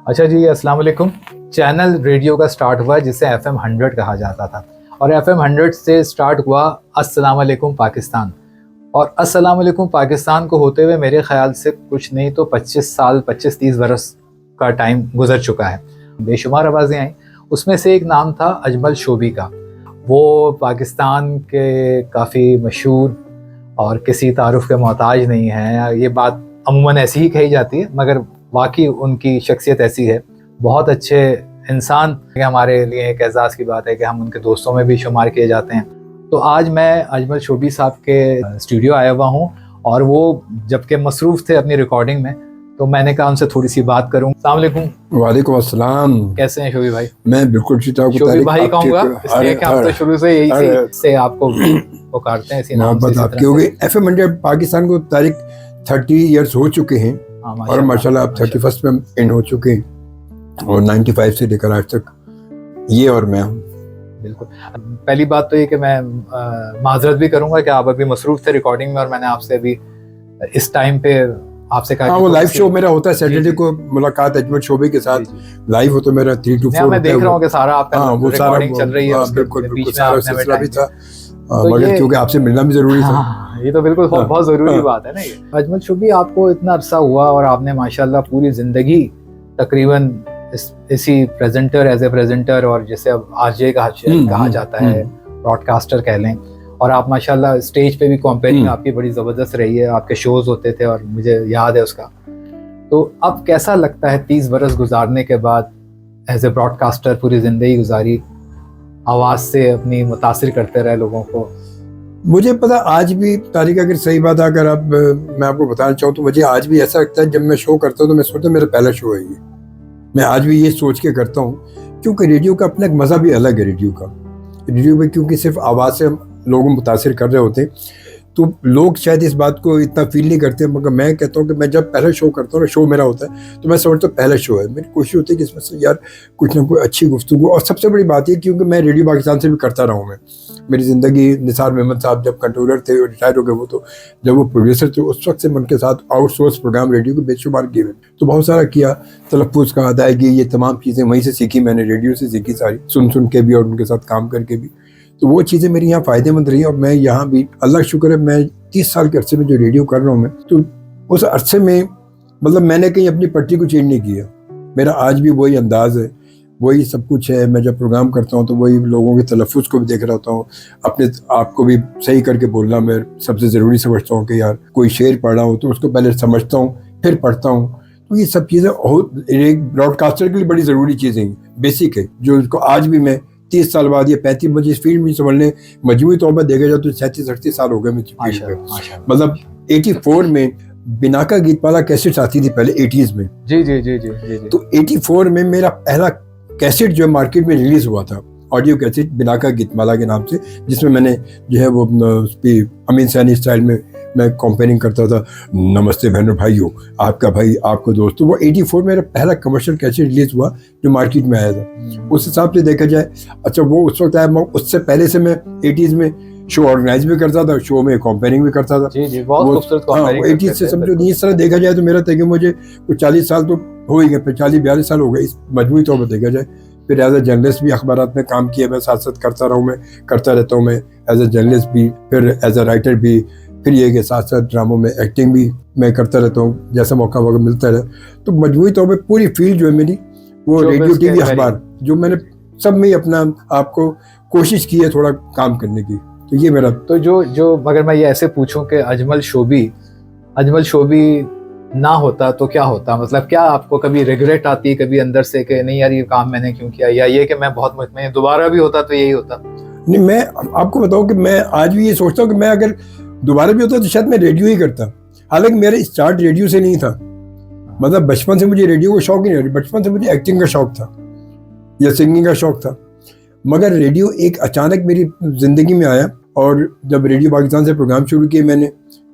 अच्छा जी, अस्सलाम वालेकुम। चैनल रेडियो का स्टार्ट हुआ जिसे FM 100 कहा जाता था और FM 100 से स्टार्ट हुआ अस्सलाम वालेकुम पाकिस्तान। और अस्सलाम वालेकुम पाकिस्तान को होते हुए मेरे ख्याल से कुछ नहीं तो 25 साल 25-30 बरस का टाइम गुजर चुका है। बेशुमार आवाज़ें आई, उसमें से एक नाम था अजमल शोभी का। वो पाकिस्तान के काफ़ी मशहूर और किसी तारुफ के मोहताज नहीं है। ये बात अमूमन ऐसी ही कही जाती है, मगर वाकई उनकी शख्सियत ऐसी है। बहुत अच्छे इंसान, हमारे लिए एक एजाज़ की बात है कि हम उनके दोस्तों में भी शुमार किए जाते हैं। तो आज मैं अजमल शोभी साहब के स्टूडियो आया हुआ हूँ और वो जबकि मसरूफ़ थे अपनी रिकॉर्डिंग में, तो मैंने कहा उनसे थोड़ी सी बात करूँ। अस्सलाम वालेकुम। वालेकुम अस्सलाम। कैसे हैं शोभी भाई? मैं बिल्कुल ठीक हूँ। शोभी भाई कहूँगा इसलिए कि आप तो शुरू से यही से आपको पुकारते हैं इसी नाम से। आपकी हो गई। FM 100 पाकिस्तान को तारीख 30 ईयर्स हो चुके हैं और माशाल्लाह अब 31 में एंड हो चुके हैं और 95 से लेकर आज तक ये और मैं हूँ। बिल्कुल। पहली बात तो ये कि मैं माजरत भी करूंगा कि आप अभी मसरूफ थे रिकॉर्डिंग में और मैंने आपसे अभी इस टाइम पे आपसे कहा। हाँ, वो लाइव शो मेरा होता है सैटरडे को, मुलाकात अजमल शोभी के साथ लाइव हो तो मेरा 3 to 4 मैं देख रहा हूँ कि सारा आपका वो रिकॉर्डिंग चल रही है। बिल्कुल सारा सिलसिला भी था, मगर क्योंकि आपसे मिलना भी जरूरी था। ये तो बिल्कुल बहुत जरूरी बात है ना। ये अजमल शोभी, आपको इतना अरसा हुआ और आपने माशाल्लाह पूरी जिंदगी तकरीबन इसी प्रेजेंटर एज ए प्रेजेंटर और जैसे अब आरजे कहा जाता है, ब्रॉडकास्टर कह लें, और आप माशाल्लाह स्टेज पे भी कॉम्पेयरिंग आपकी बड़ी ज़बरदस्त रही है। आपके शोज होते थे और मुझे याद है उसका। तो अब कैसा लगता है 30 बरस गुजारने के बाद एज ए ब्रॉडकास्टर पूरी ज़िंदगी गुजारी, आवाज़ से अपनी मुतासिर करते रहे लोगों को? मुझे पता आज भी तारीख, अगर सही बात है, अगर आप मैं आपको बताना चाहूँ तो मुझे आज भी ऐसा लगता है जब मैं शो करता हूँ तो मैं सोचता हूँ मेरा पहला शो है ये। मैं आज भी ये सोच के करता हूँ क्योंकि रेडियो का अपना एक मज़ा भी अलग है। रेडियो में क्योंकि सिर्फ आवाज़ से हम लोगों मुतासिर कर रहे होते हैं तो लोग शायद इस बात को इतना फील नहीं करते, मगर मैं कहता हूँ कि मैं जब पहला शो करता हूँ ना, शो मेरा होता है तो मैं समझता हूँ पहला शो है। मेरी कोशिश होती है कि इसमें से यार कुछ ना कोई अच्छी गुफ्तगू। और सबसे बड़ी बात ये क्योंकि मैं रेडियो पाकिस्तान से भी करता रहा हूँ। मैं मेरी ज़िंदगी निसार मेमन साहब जब कंट्रोलर थे और रिटायर हो गए, वो तो जब वो प्रोड्यूसर थे उस वक्त से मैं उनके साथ आउटसोर्स प्रोग्राम रेडियो के बेशुमार किए, तो बहुत सारा किया। तलफ़्फ़ुज़ का, अदायगी, ये तमाम चीज़ें वहीं से सीखी मैंने, रेडियो से सीखी सारी, सुन के भी और उनके साथ काम करके भी। तो वो चीज़ें मेरी यहाँ फ़ायदेमंद रही और मैं यहाँ भी अल्लाह का शुक्र है, मैं 30 साल के अरसे में जो रेडियो कर रहा हूँ मैं, तो उस अरसे में मतलब मैंने कहीं अपनी पट्टी को चेंज नहीं किया। मेरा आज भी वही अंदाज़ है, वही सब कुछ है। मैं जब प्रोग्राम करता हूँ तो वही लोगों के तलफ़्फ़ुज़ को भी देख रहा होता हूँ, अपने आप को भी सही करके बोलना मैं सबसे ज़रूरी समझता हूँ कि यार कोई शेर पढ़ रहा हूँ तो उसको पहले समझता हूँ फिर पढ़ता हूँ। तो ये सब चीज़ें एक ब्रॉडकास्टर के लिए बड़ी ज़रूरी चीज़ें हैं, बेसिक है, जो उसको आज भी मैं 30 साल बाद, ये 35 मुझे इस फील्ड में समझने मजबूरी तौर पर देखा जाए तो 37-38 साल हो गए मुझे फील्ड में। मतलब 84 में बिनाका गीतमाला कैसेट आती थी पहले 80s में। जी। तो 84 में मेरा पहला कैसेट जो मार्केट में रिलीज हुआ था, ऑडियो कैसेट बिनाका गीतमाला के नाम से, जिसमें मैंने जो है वो अमीन सैनी स्टाइल में मैं कंपेयरिंग करता था, नमस्ते बहनों भाइयों, आपका भाई आपको दोस्त। तो वो 84 मेरा पहला कमर्शियल कैसेट रिलीज हुआ जो मार्केट में आया था। उस हिसाब से देखा जाए, अच्छा वो उस वक्त आया, उससे पहले से मैं 80s में शो ऑर्गेनाइज भी करता था, शो में कंपेयरिंग भी करता था। जी, बहुत खूबसूरत कंपेयरिंग। 80s से समझो, इस तरह देखा जाए तो मेरा तक मुझे कुछ 40 साल तो हो ही गए, 40-42 साल हो गए इस मजबूरी तौर पर देखा जाए। फिर एज ए जर्नलिस्ट भी अखबारात में काम किया, मैं साथ साथ करता रहता हूँ मैं एज ए जर्नलिस्ट भी, फिर एज ए राइटर भी, फिर ये कि साथ साथ ड्रामों में एक्टिंग भी मैं करता रहता हूँ जैसा मौका वगैरह मिलता रहे। तो मजबूरी तौर पे पूरी फील्ड जो है मेरी, वो रेडियो, टीवी, अखबार, जो मैंने सब में अपना आपको कोशिश की है थोड़ा काम करने की। तो ये मेरा तो जो अगर मैं ये ऐसे पूछूं कि अजमल शोभी ना होता तो क्या होता, मतलब क्या आपको कभी रिग्रेट आती है कभी अंदर से कि नहीं यार ये काम मैंने क्यों किया, या ये कि मैं बहुत मुतमईन दोबारा भी होता तो यही होता? नहीं, मैं आपको बताऊं कि मैं आज भी ये सोचता हूँ कि मैं अगर दोबारा भी होता तो शायद मैं रेडियो ही करता। हालांकि मेरा स्टार्ट रेडियो से नहीं था, मतलब बचपन से मुझे रेडियो का शौक ही नहीं, बचपन से मुझे एक्टिंग का शौक था या सिंगिंग का शौक था, मगर रेडियो एक अचानक मेरी ज़िंदगी में आया। और जब रेडियो पाकिस्तान से प्रोग्राम शुरू किए मैंने,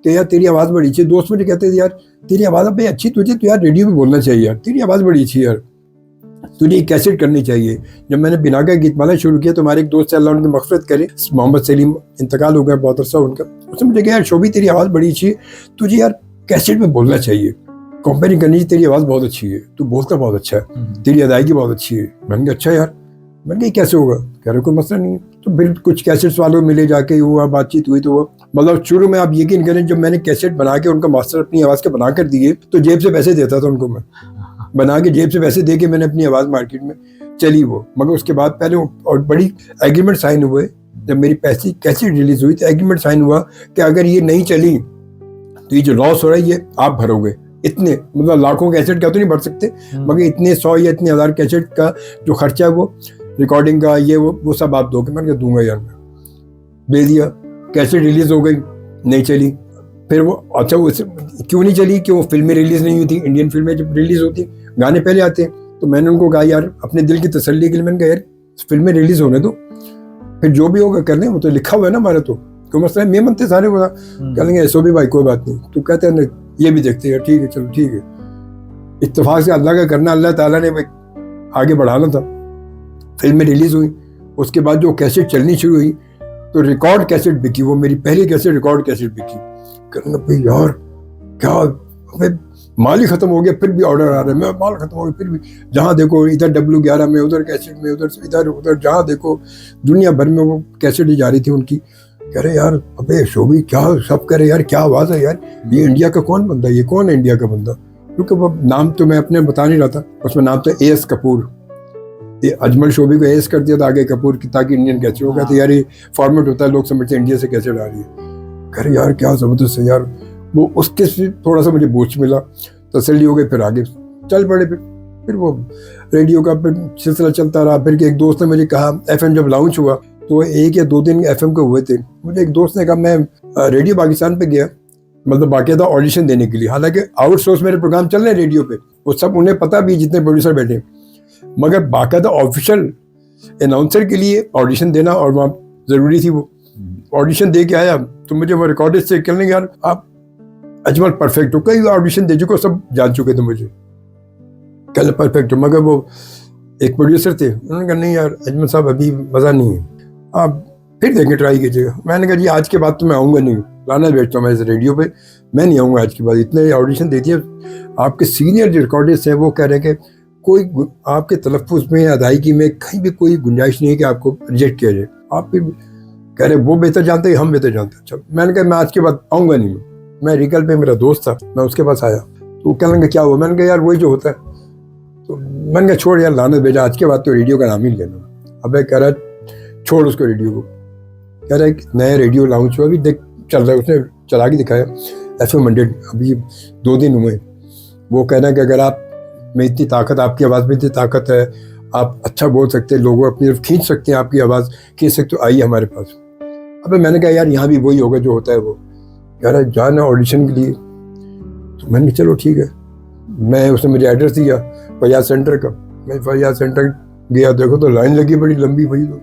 तो यार तेरी आवाज़ बड़ी अच्छी, दोस्त मुझे कहते थे यार तेरी आवाज़ अब अच्छी, तुझे तो यार रेडियो में बोलना चाहिए, यार तेरी आवाज़ बड़ी अच्छी यार, तुझे एक कैसेट करनी चाहिए। जब मैंने बिनाका गीतमाला शुरू किया तो हमारे एक दोस्त, अल्लाह उनकी मग़फ़िरत करे, मोहम्मद सलीम, इंतकाल हो गया बहुत अरसा उनका, उसने मुझे कहा यार शोभी तेरी आवाज़ बड़ी अच्छी है, तुझे यार कैसेट में बोलना चाहिए। कंपेयरिंग करनी चाहिए, तेरी आवाज़ बहुत अच्छी है, तू बोलता बहुत अच्छा है, तेरी अदायगी बहुत अच्छी है। मैंने कहा अच्छा यार, मैंने कहा कैसे होगा? कह रहे कोई मसला नहीं है। तो फिर कुछ कैसेट्स वालों मिले, जाके हुआ बातचीत हुई। तो वो मतलब शुरू में आप यकीन करें, जब मैंने कैसेट बना के उनका मास्टर अपनी आवाज़ के बना कर दिए तो जेब से पैसे देता था उनको, मैं बना के जेब से पैसे दे के मैंने अपनी आवाज़ मार्केट में चली वो। मगर उसके बाद पहले और बड़ी एग्रीमेंट साइन हुए, जब मेरी पैसे कैसेट रिलीज हुई तो एग्रीमेंट साइन हुआ कि अगर ये नहीं चली तो ये जो लॉस हो रहा है ये आप भरोगे। इतने मतलब लाखों कैसेट का तो नहीं भर सकते, मगर इतने 100 या इतने 1000 कैसेट का जो खर्चा है वो रिकॉर्डिंग का ये वो सब आप दोगे। मैंने कहा दूंगा यार, मैं दे दिया। कैसेट रिलीज हो गई, नहीं चली। फिर वो अच्छा वो क्यों नहीं चली? क्यों? फिल्में रिलीज नहीं हुई थी। इंडियन फिल्में जब रिलीज होती गाने पहले आते हैं। तो मैंने उनको कहा यार अपने दिल की तसल्ली के लिए, मैंने कहा यार फिल्में रिलीज होने दो, फिर जो भी होगा कर लें, वो तो लिखा हुआ है ना हमारा, तो क्यों मसला है? मैं मनते सारे बोला कह लेंगे ऐसो भी भाई कोई बात नहीं। तो कहते हैं ये भी देखते हैं, ठीक है चलो ठीक है। इत्तेफाक से अल्लाह का करना, अल्लाह ताला ने आगे बढ़ाना था। फिल्में रिलीज हुई, उसके बाद जो कैसेट चलनी शुरू हुई तो रिकॉर्ड कैसेट बिकी। वो मेरी पहली कैसेट रिकॉर्ड कैसेट बिकी। कहना भाई यार क्या माल ही खत्म हो गया, फिर भी ऑर्डर आ रहा है। मैं माल खत्म हो गया फिर भी, जहाँ देखो इधर W11 में, उधर कैसेट में, उधर से इधर उधर, जहाँ देखो दुनिया भर में वो कैसेट ही जा रही थी उनकी। कह रहे यार अबे शोभी क्या, सब कह रहे यार क्या आवाज़ है यार, ये इंडिया का कौन बंदा, ये कौन है इंडिया का बंदा? क्योंकि वो नाम तो मैं अपने बता नहीं रहा था, उसमें नाम था AS कपूर। ये अजमल शोभी को AS कर दिया था आगे कपूर की, ताकि इंडियन कैसेट हो गया। तो यार ये फॉर्मेट होता है, लोग समझते हैं इंडिया से कैसेट आ रही है। कह रहे यार क्या ज़बरदस्त है यार। वो उसके से थोड़ा सा मुझे बूस्ट मिला, तसल्ली हो गई, फिर आगे चल पड़े। फिर वो रेडियो का फिर सिलसिला चलता रहा। फिर एक दोस्त ने मुझे कहा, FM जब लॉन्च हुआ तो 1 या 2 दिन FM को हुए थे, मुझे एक दोस्त ने कहा मैं रेडियो पाकिस्तान पे गया, मतलब बाकायदा ऑडिशन देने के लिए। हालांकि आउटसोर्स मेरे प्रोग्राम चल रहे हैं रेडियो पे, वो सब उन्हें पता भी जितने प्रोड्यूसर बैठे, मगर बाकायदा ऑफिशियल अनाउंसर के लिए ऑडिशन देना और वहाँ ज़रूरी थी। वो ऑडिशन दे के आया तो मुझे वो रिकॉर्डिस्ट से कहने यार आप अजमल परफेक्ट हो, कई ऑडिशन दे चुके, सब जान चुके थे मुझे, कल परफेक्ट हो। मगर वो एक प्रोड्यूसर थे, उन्होंने कहा नहीं यार अजमल साहब अभी मज़ा नहीं है, आप फिर देखें, ट्राई कीजिएगा। मैंने कहा जी आज के बाद तो मैं आऊँगा नहीं, लाना भेजता हूँ मैं इस रेडियो पे, मैं नहीं आऊँगा आज के बाद। इतने ऑडिशन दे दिए। आपके सीनियर जो रिकॉर्डिस्ट हैं वो कह रहे हैं कि कोई आपके तलफ़ुज़ में, अदायगी में कहीं भी कोई गुंजाइश नहीं है कि आपको रिजेक्ट किया जाए। आप भी कह रहे वो बेहतर जानते हैं, हम बेहतर जानते हैं। अच्छा, मैंने कहा मैं आज के बाद आऊँगा नहीं। मैं रिकल पे मेरा दोस्त था, मैं उसके पास आया तो कहने लगा क्या हुआ? मैंने कहा यार वही जो होता है। तो मैंने कहा छोड़ यार, लानत भेजा, आज के बाद तो रेडियो का नाम ही नहीं लेना। अब कह रहा छोड़ उसको रेडियो को। कह रहा है नया रेडियो लॉन्च हुआ, अभी देख चल रहा है, उसने चला के दिखाया FM 100, अभी 2 दिन हुए। वो कह रहा है कि अगर आप में इतनी ताकत, आपकी आवाज़ में इतनी ताकत है, आप अच्छा बोल सकते हैं, लोगों अपनी तरफ खींच सकते हैं, आपकी आवाज़ खींच सकते, तो आइए हमारे पास। अब मैंने कहा यार यहाँ भी वही होगा जो होता है। वो कह रहा है जाना ऑडिशन के लिए। तो मैंने कहा चलो ठीक है। मैं उसने मुझे एड्रेस दिया फैयाज सेंटर का। मैं फैयाज सेंटर गया, देखो तो लाइन लगी बड़ी लंबी, वही तो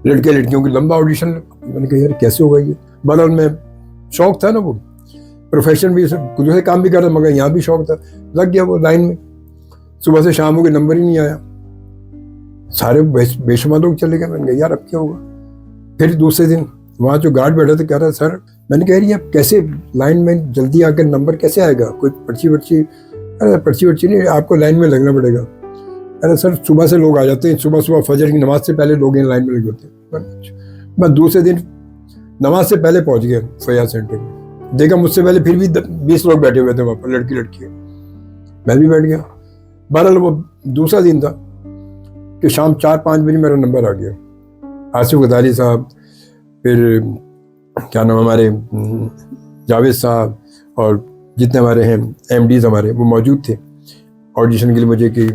लड़के लड़कियों की लंबा ऑडिशन। मैंने कहा यार कैसे होगा ये? बहरहाल मैं शौक था ना, वो प्रोफेशन भी, कुछ से काम भी कर रहा, मगर यहाँ भी शौक था, लग गया वो लाइन में। सुबह से शाम हो गई, नंबर ही नहीं आया, सारे बेशुमार लोग चले गए। मैंने कहा यार अब क्या होगा? फिर दूसरे दिन वहाँ जो गार्ड बैठा था कह रहा सर, मैंने कह रही है कैसे लाइन में जल्दी आकर नंबर कैसे आएगा? कोई पर्ची वर्ची? अरे पर्ची वर्ची नहीं, आपको लाइन में लगना पड़ेगा। अरे सर सुबह से लोग आ जाते हैं, सुबह सुबह फजर की नमाज से पहले लोग इन लाइन में लगे होते हैं। मैं दूसरे दिन नमाज से पहले पहुँच गया फैयाज सेंटर में, देखा मुझसे पहले फिर भी 20 लोग बैठे हुए थे वहाँ पर, लड़की लड़की। मैं भी बैठ गया। बहरहाल वो दूसरा दिन था कि शाम 4-5 बजे मेरा नंबर आ गया। आसिफ गदारी साहब, फिर क्या नाम हमारे जावेद साहब, और जितने हमारे हैं MDs हमारे, वो मौजूद थे ऑडिशन के लिए मुझे। कि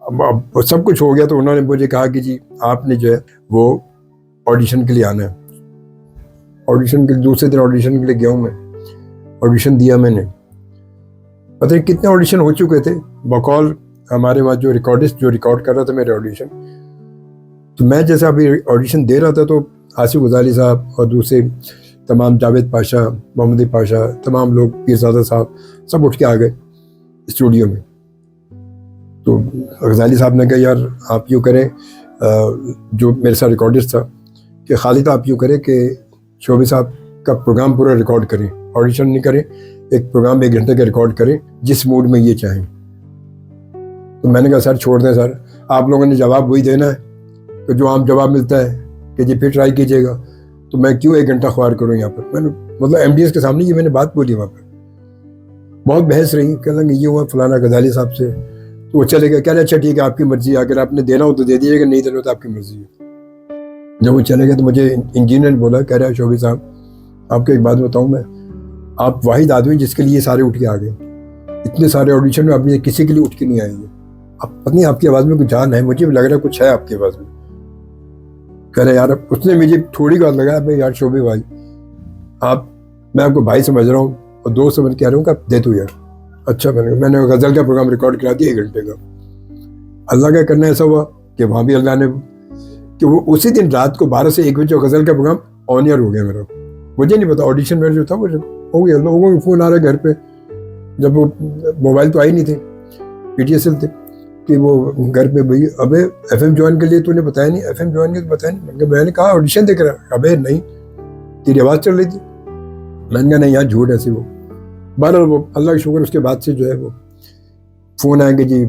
अब सब कुछ हो गया तो उन्होंने मुझे कहा कि जी आपने जो है वो ऑडिशन के लिए आना है। ऑडिशन के दूसरे दिन ऑडिशन के लिए गया हूँ मैं, ऑडिशन दिया मैंने। पता नहीं कितने ऑडिशन हो चुके थे बकौल हमारे वहाँ जो रिकॉर्डिस्ट जो रिकॉर्ड कर रहा था मेरे ऑडिशन। तो मैं जैसे अभी ऑडिशन दे रहा था तो आसिफ गजाली साहब और दूसरे तमाम, जावेद पाशा, मोहम्मदी पाशा, तमाम लोग, पीरज़ादा साहब, सब उठ के आ गए स्टूडियो में। तो गजाली साहब ने कहा यार आप यूँ करें, जो मेरे साथ रिकॉर्डिस्ट था, कि खालिद आप यूँ करें कि शोभी साहब का प्रोग्राम पूरा रिकॉर्ड करें, ऑडिशन नहीं करें, एक प्रोग्राम 1 घंटे का रिकॉर्ड करें जिस मूड में ये चाहें। तो मैंने कहा सर छोड़ दें सर, आप लोगों ने जवाब वही देना है कि जो आम जवाब मिलता है कि जी फिर ट्राई कीजिएगा, तो मैं क्यों 1 घंटा ख्वार करूँ यहाँ पर। मैंने मतलब MDS के सामने ये मैंने बात बोली, वहाँ पर बहुत बहस रही, कह लेंगे ये हुआ फलाना गजाली साहब से, तो वो चले गए, कह रहे अच्छा ठीक है आपकी मर्जी है, अगर आपने देना हो तो दे दीजिएगा, नहीं देना हो तो आपकी मर्जी है। जब वो चले गए तो मुझे इंजीनियर ने बोला, कह रहा है शोभी साहब आपको एक बात बताऊँ मैं, आप वाहिद आदमी जिसके लिए सारे उठ के आ गए, इतने सारे ऑडिशन में आपने किसी के लिए उठ के नहीं आएंगे, अब पता नहीं आपकी आवाज़ में कुछ जान है, मुझे भी लग रहा है कुछ है आपकी आवाज़ में। कह रहे यार, उसने मुझे थोड़ी बात लगा भाई यार शोभी भाई आप, मैं आपको भाई समझ रहा हूँ और दोस्त समझ कह रहा हूँ कि आप दे दो यार। अच्छा मैंने गज़ल का प्रोग्राम रिकॉर्ड करा दिया 1 घंटे का। अल्लाह का करना ऐसा हुआ कि वहाँ भी अल्लाह ने कि वो उसी दिन रात को 12 से 1 बजे गज़ल का प्रोग्राम ऑन एयर हो गया मेरा। मुझे नहीं पता, ऑडिशन मेरा जो था वो हो गया, लोगों के फ़ोन आ रहे घर पे, जब वो मोबाइल तो आई नहीं थे, PTSL थे, कि वो घर पे भाई अबे FM ज्वाइन के लिए तूने बताया नहीं, FM ज्वाइन के तो बताया नहीं। मैंने कहा ऑडिशन देख रहा, अबे नहीं तेरी आवाज़ चल रही थी। मैंने कहा नहीं यार झूठ ऐसे वो। बहरहाल वो अल्लाह का शुक्र, उसके बाद से जो है वो फ़ोन आएंगे जी,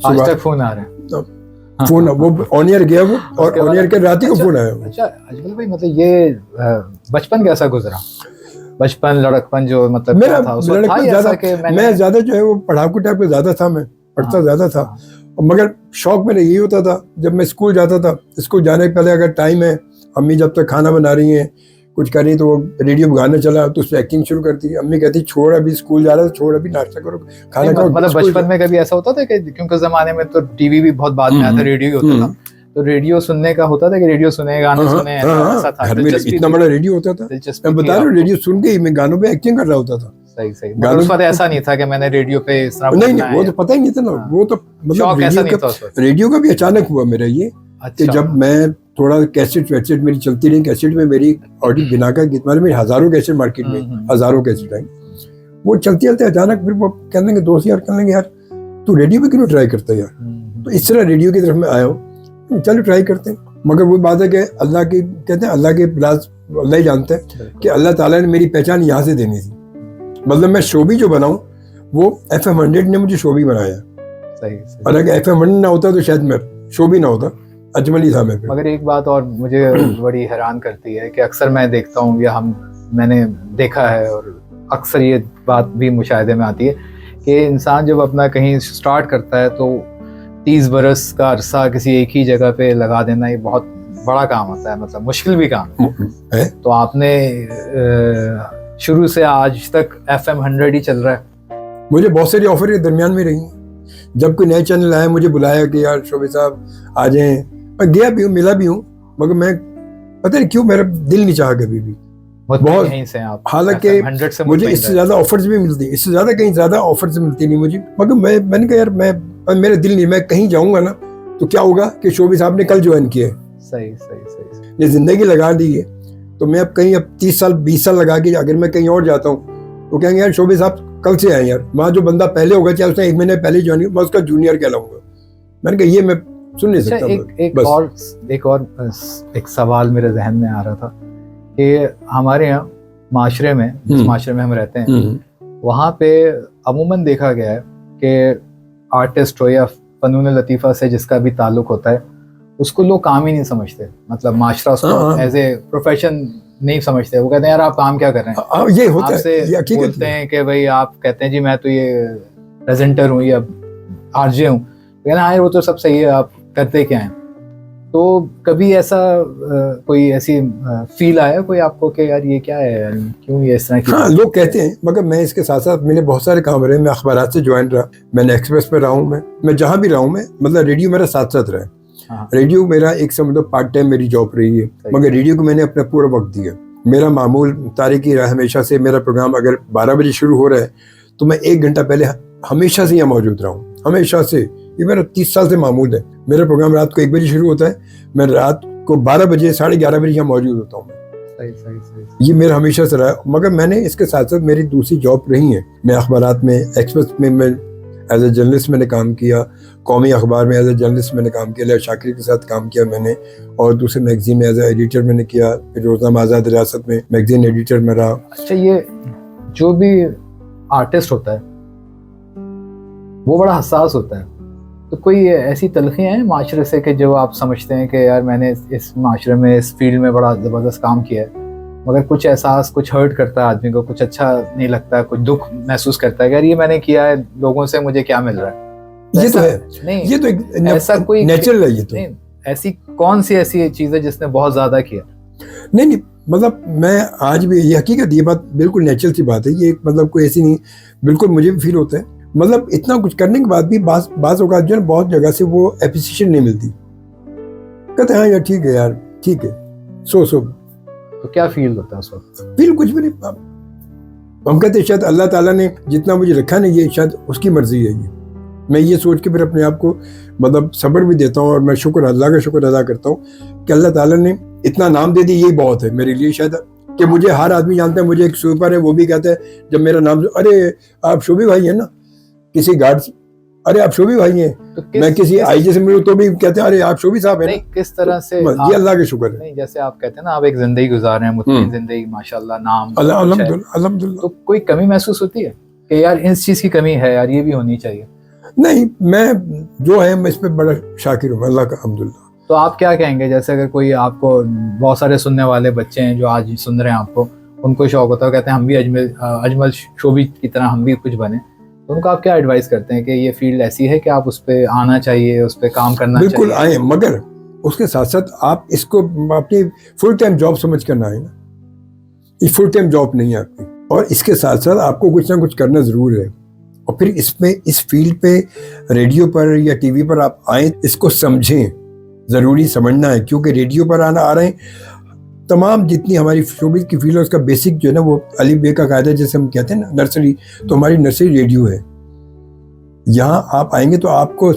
आज तक फ़ोन आ रहे हैं। फ़ोन वो ऑन एयर गया वो, और ऑन एयर के रात ही को फ़ोन आया। अच्छा अजमल भाई, मतलब ये बचपन कैसा गुजरा, बचपन लड़कपन जो मतलब मेरा था उस वक्त था ऐसा कि मैं ज़्यादा जो है वो पढ़ाकू टाइप का ज़्यादा था, मैं पढ़ता ज़्यादा था, मगर शौक मेरा यही होता था जब मैं स्कूल जाता था, स्कूल जाने के पहले अगर टाइम है, अम्मी जब तक खाना बना रही हैं कुछ कर रही तो वो रेडियो में गाना चला तो उस पर एक्टिंग शुरू करती, अम्मी कहती छोड़ अभी स्कूल जा रहा है, छोड़ अभी नाश्ता करो खाना खाओ। मतलब बचपन में कभी ऐसा होता था कि क्योंकि ज़माने में तो टीवी भी बहुत बाद में आया था, रेडियो ही होता था, तो रेडियो सुनने का होता था कि रेडियो सुने गाने सुने, ऐसा था घर में इतना बड़ा रेडियो होता था, मैं बता रहा हूँ रेडियो सुन के ही मैं गानों पे एक्टिंग कर रहा होता था। सही गानों उस वक्त ऐसा नहीं था कि मैंने रेडियो पे इस तरह नहीं वो तो पता ही नहीं था ना, वो तो मतलब रेडियो का भी अचानक हुआ मेरा ये कि जब मैं थोड़ा कैसेट वैसेट मेरी चलती रही, कैसेट में मेरी ऑडियो बिना का गीत मेरी हज़ारों कैसेट मार्केट में, हज़ारों कैसेट आई, वो चलते चलते अचानक फिर वो कहने लगे दोस्त यार, कहने लगे यार तू रेडियो पे क्यों ट्राई करता है यार, तो इस तरह रेडियो की तरफ मैं आया हूँ, चलो ट्राई करते हैं। मगर वो बात है कि अल्लाह की कहते हैं, अल्लाह के राज अल्लाह ही जानते हैं कि अल्लाह ताला ने मेरी पहचान यहाँ से देनी थी, मतलब मैं शोभी जो बनाऊँ वो FM 100 ने मुझे शोभी बनाया। सही और अगर FM 100 ना होता तो शायद मैं शोभी ना होता, अजमल ही था मैं। मगर एक बात और मुझे बड़ी हैरान करती है कि अक्सर मैं देखता हूँ या मैंने देखा है और अक्सर ये बात भी मुशाहिदे में आती है कि इंसान जब अपना कहीं स्टार्ट करता है तो 30 बरस का अरसा किसी एक ही जगह पे लगा देना ये बहुत बड़ा काम होता है, मतलब मुश्किल भी काम है। तो आपने शुरू से आज तक FM 100 ही चल रहा है। मुझे बहुत सारी ऑफर के दरमियान में रही, जब कोई नए चैनल आए मुझे बुलाया कि यार शोभी साहब आ जाएं, मैं गया भी हूँ, मिला भी हूँ, मगर मैं पता नहीं क्यों मेरा दिल नहीं चाहा कभी भी बहुत यहीं से आप, हालांकि मुझे इससे ज्यादा ऑफर्स भी मिलती, इससे ज्यादा कहीं ज्यादा ऑफर्स मिलती नहीं मुझे, मगर मैंने कहा यार मेरा दिल नहीं, मैं कहीं जाऊंगा ना तो क्या होगा कि शोभी साहब ने कल ज्वाइन किया है, सही ये जिंदगी लगा दी है, तो मैं अब कहीं अब 30 साल 20 साल लगा के अगर मैं कहीं और जाता हूँ तो कहेंगे यार शोभी साहब कल से आए यार, वहाँ जो बंदा पहले होगा चाहे उसने 1 महीने पहले ज्वाइन किया, मैं उसका जूनियर कहलाऊंगा। मैंने कहा ये मैं सुन नहीं सकता। एक सवाल मेरे जहन में आ रहा था कि हमारे यहाँ माशरे में, जिस माशरे में हम रहते हैं वहाँ पे अमूमन देखा गया है कि आर्टिस्ट हो या फनून लतीफ़ा से जिसका भी ताल्लुक होता है उसको लोग काम ही नहीं समझते, मतलब माशरा उसको एज ए प्रोफेशन नहीं समझते, वो कहते हैं यार आप काम क्या कर रहे हैं, ये होता आपसे है, बोलते हैं कि भाई आप कहते हैं जी मैं तो ये प्रेजेंटर हूँ या RJ हूँ, कहना हाँ वो तो सब सही है, आप करते क्या हैं। तो कभी ऐसा कोई ऐसी फील आया कोई आपको कि यार ये क्या है, क्यों ये इस तरह की? हाँ लोग कहते हैं, मगर मैं इसके साथ साथ मैंने बहुत सारे काम रहे, मैं अखबारात से ज्वाइन रहा, मैंने एक्सप्रेस में रहा हूँ, मैं जहाँ भी रहा हूँ, मैं मतलब रेडियो मेरा साथ साथ रहा है। हाँ। रेडियो मेरा एक समय मतलब पार्ट टाइम मेरी जॉब रही है, मगर रेडियो को मैंने अपना पूरा वक्त दिया। मेरा मामूल तारीखी रहा हमेशा से, मेरा प्रोग्राम अगर 12 बजे शुरू हो रहा है तो मैं 1 घंटा पहले हमेशा से यहाँ मौजूद रहा हूँ, हमेशा से, ये मेरा 30 साल से मामूल है। मेरा प्रोग्राम रात को 1 बजे शुरू होता है, मैं रात को 12 बजे 11:30 बजे यहाँ मौजूद होता हूँ। सही। ये मेरा हमेशा से रहा, मगर मैंने इसके साथ साथ मेरी दूसरी जॉब रही है। मैं अखबारात में, एक्सप्रेस में मैं एज ए जर्नलिस्ट मैंने काम किया, कौमी अखबार में एज ए जर्नलिस्ट मैंने काम किया, शाकिर के साथ काम किया मैंने, और दूसरे मैगजीन में एज ए एडिटर मैंने किया, फिर रोज़नामा आज़ाद रियासत में मैगजीन एडिटर में रहा। अच्छा, ये जो भी आर्टिस्ट होता है वो बड़ा हसास होता है, तो कोई ऐसी तलखियाँ हैं माशरे से कि जो आप समझते हैं कि यार मैंने इस माशरे में, इस फील्ड में बड़ा ज़बरदस्त काम किया है, मगर कुछ एहसास, कुछ हर्ट करता है आदमी को, कुछ अच्छा नहीं लगता, कुछ दुख महसूस करता है कि यार ये मैंने किया है, लोगों से मुझे क्या मिल रहा है? ये तो है, नहीं, ये तो ऐसा कोई नेचुरल है। ये तो नहीं, ऐसी कौन सी ऐसी चीज़ है जिसने बहुत ज़्यादा किया? नहीं, मतलब मैं आज भी, ये हकीकत, ये बात बिल्कुल नेचुरल सी बात है, ये मतलब कोई ऐसी नहीं, बिल्कुल मुझे भी फील होता है। मतलब इतना कुछ करने के बाद भी बाज़ औक़ात जो है बहुत जगह से वो एप्रिसिएशन नहीं मिलती, कहते हैं हाँ यार ठीक है, यार ठीक है, सो तो क्या फील होता है उस वक्त? फील कुछ भी नहीं। हम कहते हैं शायद अल्लाह ताला ने जितना मुझे रखा ना, ये शायद उसकी मर्जी है। ये मैं ये सोच के फिर अपने आप को मतलब सब्र भी देता हूँ, और मैं अल्लाह का शुक्र अदा करता हूँ कि अल्लाह ताला ने इतना नाम दे दिया, यही बहुत है मेरे लिए शायद। कि मुझे हर आदमी जानता है, मुझे एक सुपर है, वो भी कहता है जब मेरा नाम, अरे आप शोभी भाई हैं ना, किसी गार्ड, अरे आप शोभी भाई हैं, तो मैं किसी आईजी से मिलूं तो भी कहते हैं अरे आप शोभी साहब हैं। नहीं, किस तरह से ये अल्लाह का शुक्र है। नहीं, जैसे आप कहते हैं ना, आप एक जिंदगी गुजार रहे हैं, मुतमईन जिंदगी, माशाल्लाह, नाम अल्हम्दुलिल्लाह। तो कोई कमी महसूस होती है कि यार इस चीज की कमी है, यार ये भी होनी चाहिए? नहीं, मैं जो है मैं इस पे बड़ा शाकिर हूँ, अल्लाह का अल्हम्दुलिल्लाह। तो आप क्या कहेंगे, जैसे अगर कोई आपको, बहुत सारे सुनने वाले बच्चे हैं जो आज सुन रहे हैं आपको, उनको शौक होता है, कहते हैं हम भी अजमल शोभी की तरह हम भी कुछ बने, तो उनको आप क्या एडवाइस करते हैं कि ये फील्ड ऐसी है कि आप उस पर आना चाहिए, उस पर काम करना चाहिए? बिल्कुल आए, मगर उसके साथ साथ आप इसको अपनी फुल टाइम जॉब समझ कर ना आए ना, ये फुल टाइम जॉब नहीं है आपकी, और इसके साथ साथ आपको कुछ ना कुछ करना ज़रूर है। और फिर इसमें, इस फील्ड पे, रेडियो पर या टीवी पर आप आए, इसको समझें, ज़रूरी समझना है, क्योंकि रेडियो पर आ रहे हैं, तमाम जितनी हमारी शोबिज़ की फील्ड है उसका बेसिक जो है ना, वो अली बे का कायदा जैसे हम कहते हैं ना, नर्सरी, तो हमारी नर्सरी रेडियो है। यहाँ आप आएंगे तो आपको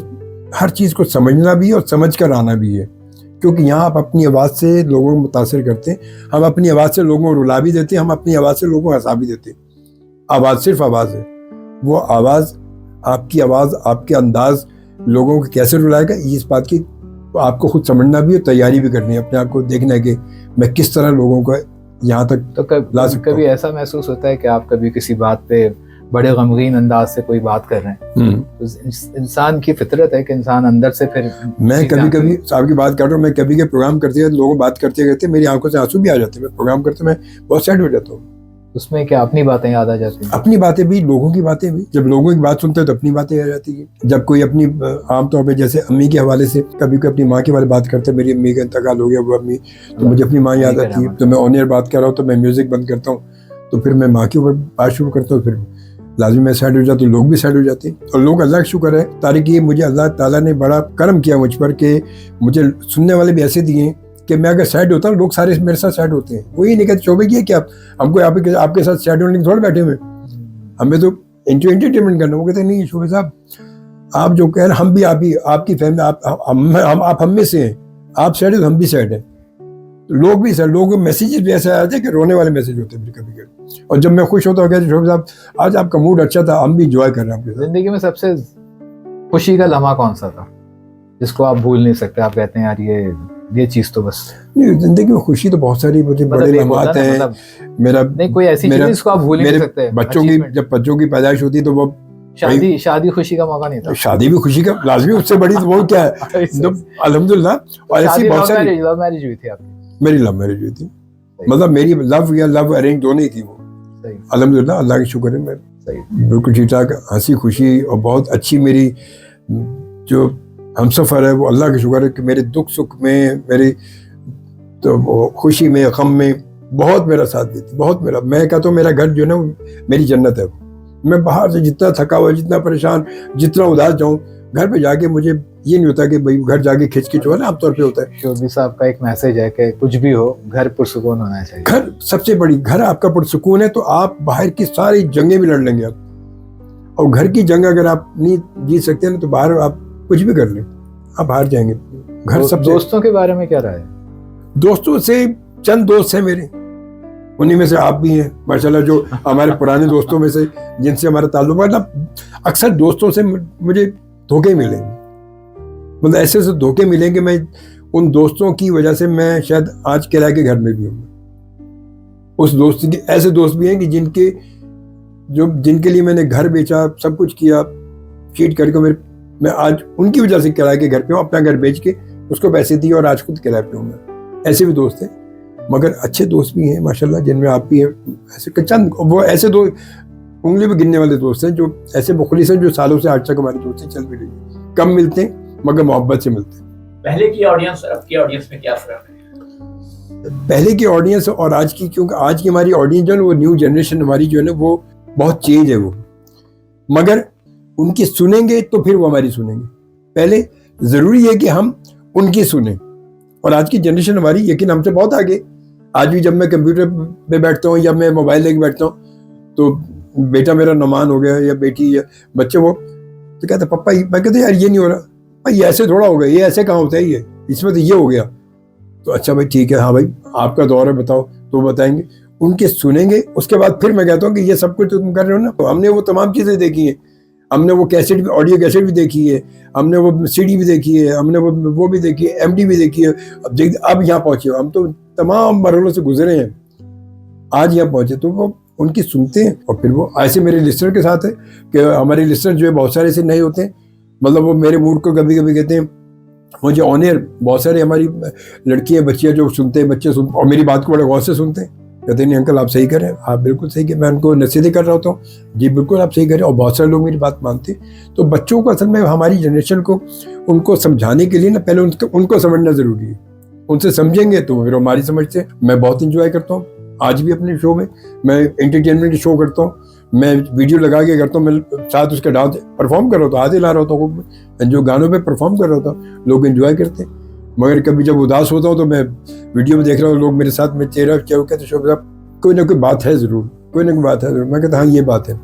हर चीज़ को समझना भी है और समझ कर आना भी है, क्योंकि यहाँ आप अपनी आवाज़ से लोगों को मुतासिर करते हैं, हम अपनी आवाज़ से लोगों को रुला भी देते हैं, हम अपनी आवाज़ से लोगों को हंसा भी देते हैं। आवाज़ सिर्फ आवाज़ है, वो आवाज़, आपकी आवाज़, आपके अंदाज लोगों को कैसे रुलाएगा, इस बात की आपको खुद समझना भी और तैयारी भी करनी है, अपने आप को देखना है कि मैं किस तरह लोगों को यहाँ तक तो कभी ऐसा महसूस होता है कि आप कभी किसी बात पे बड़े गमगीन अंदाज से कोई बात कर रहे हैं, तो इंसान की फितरत है कि इंसान अंदर से फिर, मैं कभी साहब की बात कर रहा हूँ, मैं कभी के प्रोग्राम करते हैं, लोगों बात करते करते मेरी आंखों से आंसू भी आ जाते हैं, मैं प्रोग्राम करते मैं बहुत सैड हो जाता हूँ। उसमें क्या अपनी बातें याद आ जाती हैं? अपनी बातें भी, लोगों की बातें भी, जब लोगों की बात सुनते हैं तो अपनी बातें आ जाती है। जब कोई अपनी, आमतौर पे जैसे अम्मी के हवाले से कभी कोई अपनी माँ के बारे में बात करते हैं, मेरी अम्मी का इंतकाल हो गया, वो अम्मी, तो मुझे अपनी माँ याद आती है, तो मैं ऑन एयर बात कर रहा हूँ तो मैं म्यूजिक बंद करता हूँ, तो फिर मैं माँ के ऊपर बात शुरू करता हूँ, फिर लाजिम मैं साइड हो जाता हूँ, लोग भी साइड हो जाते हैं। और लोग, अल्लाह का शुक्र है तारिक, ये मुझे अल्लाह ताला ने बड़ा करम किया मुझ पर कि मुझे सुनने वाले भी ऐसे दिए कि मैं अगर साइड होता हूँ, लोग सारे मेरे साथ साइड होते हैं। वो ये नहीं कहते शोभे की कि आप हमको आपके साथ साइड होने थोड़ा बैठे हुए, हमें तो एंटरटेनमेंट करना। वो कहते नहीं शोभे साहब, आप जो कह रहे हैं, हम भी आपकी फैमिली, आप हम में से हैं, आप साइड है तो हम भी साइड हैं। लोग भी सर, लोगों के मैसेजेस भी ऐसे आते हैं कि रोने वाले मैसेज होते हैं कभी कभी। और जब मैं खुश होता हूँ, कहते शोभे साहब आज आपका मूड अच्छा था, हम भी इंजॉय कर रहे हैं। जिंदगी में सबसे खुशी का लम्हा कौन सा था जिसको आप भूल नहीं सकते? आप कहते हैं यार ये चीज तो बस नहीं, जिंदगी में खुशी तो बहुत सारी, मुझे बड़े लम्हात हैं। मेरा नहीं, कोई ऐसी चीज जिसको आप भूल नहीं सकते? बच्चों की, जब बच्चों की पैदाइश होती है तो वो शादी खुशी का मौका नहीं था। शादी भी खुशी का लाजमी, उससे बड़ी तो वो क्या है। अल्हम्दुलिल्लाह। और ऐसी बहुत सारी, लव मैरिज हुई थी आपकी? मेरी लव मैरिज हुई थी, मतलब मेरी लव या लव अरेंज दोनों ही थी वो। अल्हम्दुलिल्लाह, अल्लाह की शुक्र है, मैं बिल्कुल ठीक ठाक, हंसी खुशी और बहुत अच्छी मेरी जो हमसफर है, वो अल्लाह का शुक्र है कि मेरे दुख सुख में, मेरी तो खुशी में, गम में बहुत मेरा साथ देती, बहुत मेरा, मैं कहता हूँ मेरा घर जो है ना मेरी जन्नत है। मैं बाहर से जितना थका हुआ, जितना परेशान, जितना उदास जाऊँ, घर पे जाके मुझे ये नहीं होता कि भाई घर जाके खिचखिच हो ना, आमतौर पे होता है। शोभी साहब का एक मैसेज है कि कुछ भी हो, घर पुरसुकून होना चाहिए। घर सबसे बड़ी, घर आपका पुरसुकून है तो आप बाहर की सारी जंगें भी लड़ लेंगे आप। और घर की जंग अगर आप नहीं जीत सकते ना, तो बाहर आप कुछ भी कर लें, आप हार जाएंगे। घर सब। दोस्तों के बारे में क्या राय है? दोस्तों से चंद दोस्त हैं मेरे, उन्हीं में से आप भी हैं माशाल्लाह, जो हमारे पुराने दोस्तों में से जिनसे हमारा ताल्लुक, मतलब अक्सर दोस्तों से मुझे धोखे मिलेंगे, मतलब ऐसे से धोखे मिलेंगे, मैं उन दोस्तों की वजह से मैं शायद आज किराए के घर में भी हूँ। उस दोस्त की, ऐसे दोस्त भी हैं कि जिनके जो जिनके लिए मैंने घर बेचा, सब कुछ किया, चीट करके मैं आज उनकी वजह से किराए के घर पे हूँ, अपना घर बेच के उसको पैसे दिए और आज खुद किराए पे हूँ मैं। ऐसे भी दोस्त हैं, मगर अच्छे दोस्त भी हैं माशाल्लाह, जिनमें आप भी हैं। ऐसे चंद वो ऐसे दो उंगली पे गिनने वाले दोस्त हैं जो ऐसे मुखलिस हैं, जो सालों से आज तक हमारी दोस्ती चल भी रही है। कम मिलते हैं मगर मोहब्बत से मिलते हैं। पहले की ऑडियंस और अब की ऑडियंस में क्या फर्क है? पहले की ऑडियंस और आज की, क्योंकि आज की हमारी ऑडियंस जो है वो न्यू जनरेशन हमारी जो है ना वो बहुत चेंज है वो, मगर उनकी सुनेंगे तो फिर वो हमारी सुनेंगे। पहले ज़रूरी है कि हम उनकी सुने, और आज की जनरेशन हमारी यकीन हमसे बहुत आगे। आज भी जब मैं कंप्यूटर पे बैठता हूँ या मैं मोबाइल लेके बैठता हूँ तो बेटा मेरा नुमान हो गया या बेटी या बच्चे, वो तो कहते पापा, मैं कहते यार ये नहीं हो रहा भाई, ये ऐसे थोड़ा हो गया, ये ऐसे कहाँ होता है, ये इसमें तो ये हो गया। तो अच्छा भाई ठीक है, हाँ भाई आपका दौर है, बताओ, तो बताएंगे, उनके सुनेंगे। उसके बाद फिर मैं कहता हूँ कि ये सब कुछ तो तुम कर रहे हो ना, तो हमने वो तमाम चीज़ें देखी हैं, हमने वो कैसेट भी, ऑडियो कैसेट भी देखी है, हमने वो सीडी भी देखी है, हमने वो भी देखी है, एमडी भी देखी है। अब यहाँ पहुँचे, हम तो तमाम मरहलों से गुजरे हैं, आज यहाँ पहुँचे। तो वो उनकी सुनते हैं, और फिर वो ऐसे मेरे लिस्टर के साथ है कि हमारे लिस्टर जो है बहुत सारे ऐसे नहीं होते हैं, मतलब वो मेरे मूड को कभी कभी कहते हैं मुझे ऑन एयर, बहुत सारे हमारी लड़कियां बच्चियां जो सुनते हैं, बच्चे सुनते और मेरी बात को बड़े गौर से सुनते हैं, कहते नहीं अंकल आप सही कर रहे हैं, आप बिल्कुल सही करें। मैं उनको नसीहतें कर रहा होता हूँ, जी बिल्कुल आप सही करें, और बहुत सारे लोग मेरी बात मानते हैं। तो बच्चों को असल में हमारी जनरेशन को उनको समझाने के लिए ना पहले उनको समझना ज़रूरी है। उनसे समझेंगे तो फिर हमारी समझ से। मैं बहुत इंजॉय करता हूँ, आज भी अपने शो में मैं एंटरटेनमेंट शो करता हूँ, मैं वीडियो लगा के करता हूँ, मैं साथ उसके डांस परफॉर्म कर रहा होता हूँ, हाथ हिला रहा होता हूँ, जो गानों पे परफॉर्म कर रहा होता हूँ, लोग एंजॉय करते हैं। मगर कभी जब उदास होता हूँ तो मैं वीडियो में देख रहा हूँ, लोग मेरे साथ में चेहरा कहते शोभ साहब कोई ना कोई बात है ज़रूर, कोई ना कोई बात है ज़रूर। मैं कहता हाँ ये बात है,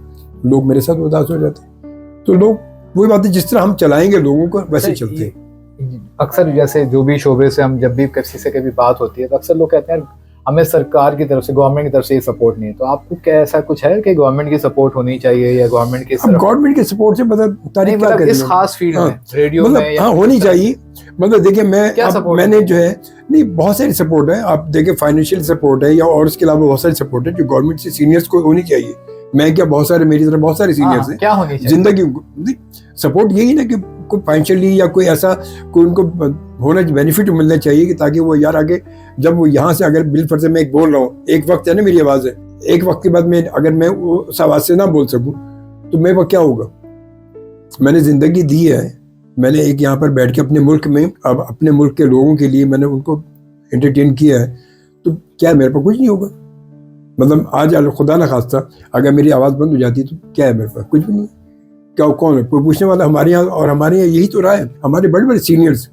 लोग मेरे साथ उदास हो जाते हैं। तो लोग वही बातें जिस तरह हम चलाएंगे लोगों को वैसे चलते हैं। अक्सर जैसे जो भी शोबे से हम जब भी किसी से कभी बात होती है तो अक्सर लोग कहते हैं हमें सरकार की तरफ से, गवर्नमेंट की तरफ से ये सपोर्ट नहीं है। तो आपको क्या ऐसा कुछ है कि गवर्नमेंट की सपोर्ट होनी चाहिए या गवर्नमेंट की गवर्नमेंट के सपोर्ट से तारीख क्या मतलब इस खास फील्ड में रेडियो में हाँ होनी चाहिए। मतलब देखिए मैंने जो है नहीं बहुत सारी सपोर्ट है, आप देखिए फाइनेंशियल सपोर्ट है या और उसके अलावा बहुत सारी सपोर्ट है जो गवर्नमेंट से सीनियर्स को होनी चाहिए। मैं क्या बहुत सारे मेरी तरह बहुत सारे सीनियर्स हैं, क्या होनी चाहिए जिंदगी सपोर्ट यही ना कि कोई फाइनेंशियली या कोई ऐसा कोई उनको होना बेनिफिट मिलना चाहिए कि ताकि वो यार आगे जब वो यहाँ से अगर बिल फर्ज में एक बोल रहा हूँ, एक वक्त है ना मेरी आवाज़ है, एक वक्त के बाद मैं अगर मैं उस आवाज़ से ना बोल सकूँ तो मेरे को क्या होगा। मैंने ज़िंदगी दी है, मैंने एक यहाँ पर बैठ के अपने मुल्क में अब अपने मुल्क के लोगों के लिए मैंने उनको एंटरटेन किया है, तो क्या मेरे पर कुछ नहीं होगा। मतलब आज खुदा ना खास्ता अगर मेरी आवाज़ बंद हो जाती तो क्या है मेरे पास, कुछ भी नहीं। क्या कौन है कोई पूछने वाला हमारे यहाँ, और हमारे यहाँ यही तो रहा है। हमारे बड़े बड़े सीनियर्स